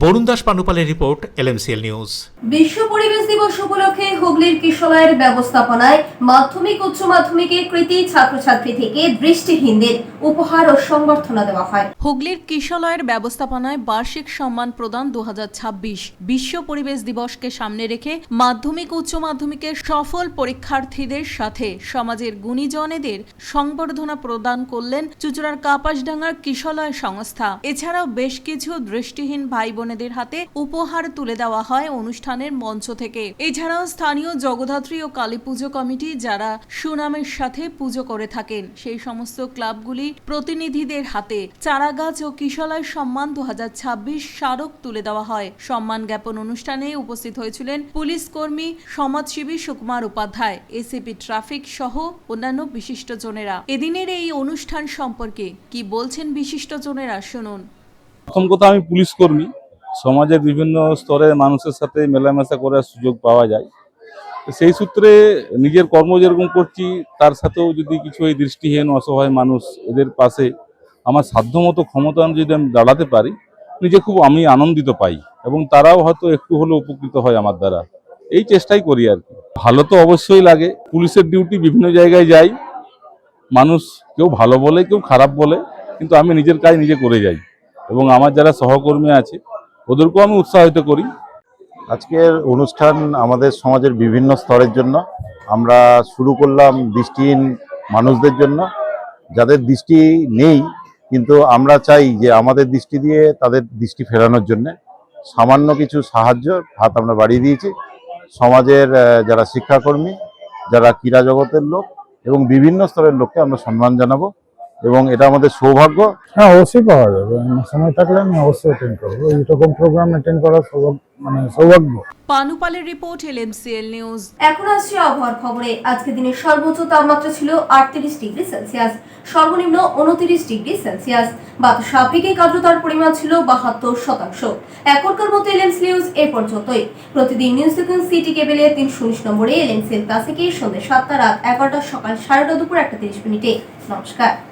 Speaker 3: বরুণ দাস পানুপালের রিপোর্ট, এলএমসিএল নিউজ।
Speaker 4: বিশ্ব পরিবেশ দিবস উপলক্ষে হুগলির কিশলয়ের ব্যবস্থাপনায় মাধ্যমিক উচ্চ মাধ্যমিকে কৃতি ছাত্রছাত্রী থেকে দৃষ্টিহীনদের উপহার ও সংবর্ধনা দেওয়া হয়।
Speaker 6: হুগলির কিশলয়ের ব্যবস্থাপনায় বার্ষিক সম্মান প্রদান 2026 বিশ্ব পরিবেশ দিবসকে সামনে রেখে মাধ্যমিক উচ্চ মাধ্যমিকের সফল পরীক্ষার্থীদের সাথে সমাজের গুণীজনেদের সংবর্ধনা প্রদান করলেন চুঁচুড়ার কাপাসডাঙ্গার কিশলয় সংস্থা। এছাড়াও বেশ কিছু দৃষ্টিহীন ভাই বোনেদের হাতে উপহার তুলে দেওয়া হয় অনুষ্ঠানের মঞ্চ থেকে। এছাড়াও স্থানীয় জগদ্ধাত্রী ও কালী পুজো কমিটি যারা সুনামের সাথে পুজো করে থাকেন, সেই সমস্ত ক্লাবগুলি প্রতিনিধিদের হাতে চারাগাছ ও কিশলয় সম্মান 2026 স্মারক তুলে দেওয়া হয়। সম্মান জ্ঞাপন অনুষ্ঠানে উপস্থিত হয়েছিলেন পুলিশ কর্মী, সমাজসেবী সুকুমার উপাধ্যায়, এসিপি ট্রাফিক সহ অন্যান্য বিশিষ্টজনেরা। এদিনের এই অনুষ্ঠান সম্পর্কে কি বলছেন বিশিষ্টজনেরা, শুনুন।
Speaker 2: প্রথম কথা, আমি পুলিশ কর্মী। সমাজের বিভিন্ন স্তরের মানুষের সাথে মেলামেশা করার সুযোগ পাওয়া যায়। সেই সূত্রে নিজের কর্ম যেরকম করছি, তার সাথেও যদি কিছু এই দৃষ্টিহীন অসহায় মানুষ, এদের পাশে আমার সাধ্যমতো ক্ষমতা যদি আমি দাঁড়াতে পারি, নিজে খুব আমি আনন্দিত পাই এবং তারাও হয়তো একটু হলেও উপকৃত হয় আমার দ্বারা। এই চেষ্টাই করি আর কি। ভালো তো অবশ্যই লাগে। পুলিশের ডিউটি, বিভিন্ন জায়গায় যাই, মানুষ কেউ ভালো বলে কেউ খারাপ বলে, কিন্তু আমি নিজের কাজ নিজে করে যাই এবং আমার যারা সহকর্মী আছে ওদেরকেও আমি উৎসাহিত করি।
Speaker 7: আজকের অনুষ্ঠান আমাদের সমাজের বিভিন্ন স্তরের জন্য। আমরা শুরু করলাম দৃষ্টিহীন মানুষদের জন্য, যাদের দৃষ্টি নেই, কিন্তু আমরা চাই যে আমাদের দৃষ্টি দিয়ে তাদের দৃষ্টি ফেরানোর জন্য সামান্য কিছু সাহায্যের হাত আমরা বাড়িয়ে দিয়েছি। সমাজের যারা শিক্ষাকর্মী, যারা ক্রীড়া জগতের লোক এবং বিভিন্ন স্তরের লোককে আমরা সম্মান জানাবো এবং এটা আমাদের সৌভাগ্য।
Speaker 24: হ্যাঁ, অবশ্যই পাওয়া যাবে। সময় থাকলে আমি অবশ্যই অ্যাটেন্ড করবো। এরকম প্রোগ্রাম অ্যাটেন্ড করার সৌভাগ্য।
Speaker 6: পানুপালের রিপোর্ট, এলএমসিএল নিউজ।
Speaker 4: এখন আসছে আবহাওয়ার খবরে। আজকে দিনের সর্বোচ্চ তাপমাত্রা ছিল 38 ডিগ্রি সেলসিয়াস, সর্বনিম্ন 29 ডিগ্রি সেলসিয়াস। বাতাস আপেক্ষিক আর্দ্রতার পরিমাণ ছিল 72%। এখনকার মতো এলএমসি নিউজ এ পর্যন্তই। প্রতিদিন নিউজ দেখুন সিটি কেবলে 319 নম্বরে এলএমসিএল ক্লাসিকে সন্ধ্যে 7টা, রাত 11টা, সকাল 10:30, দুপুর 1:30। নমস্কার।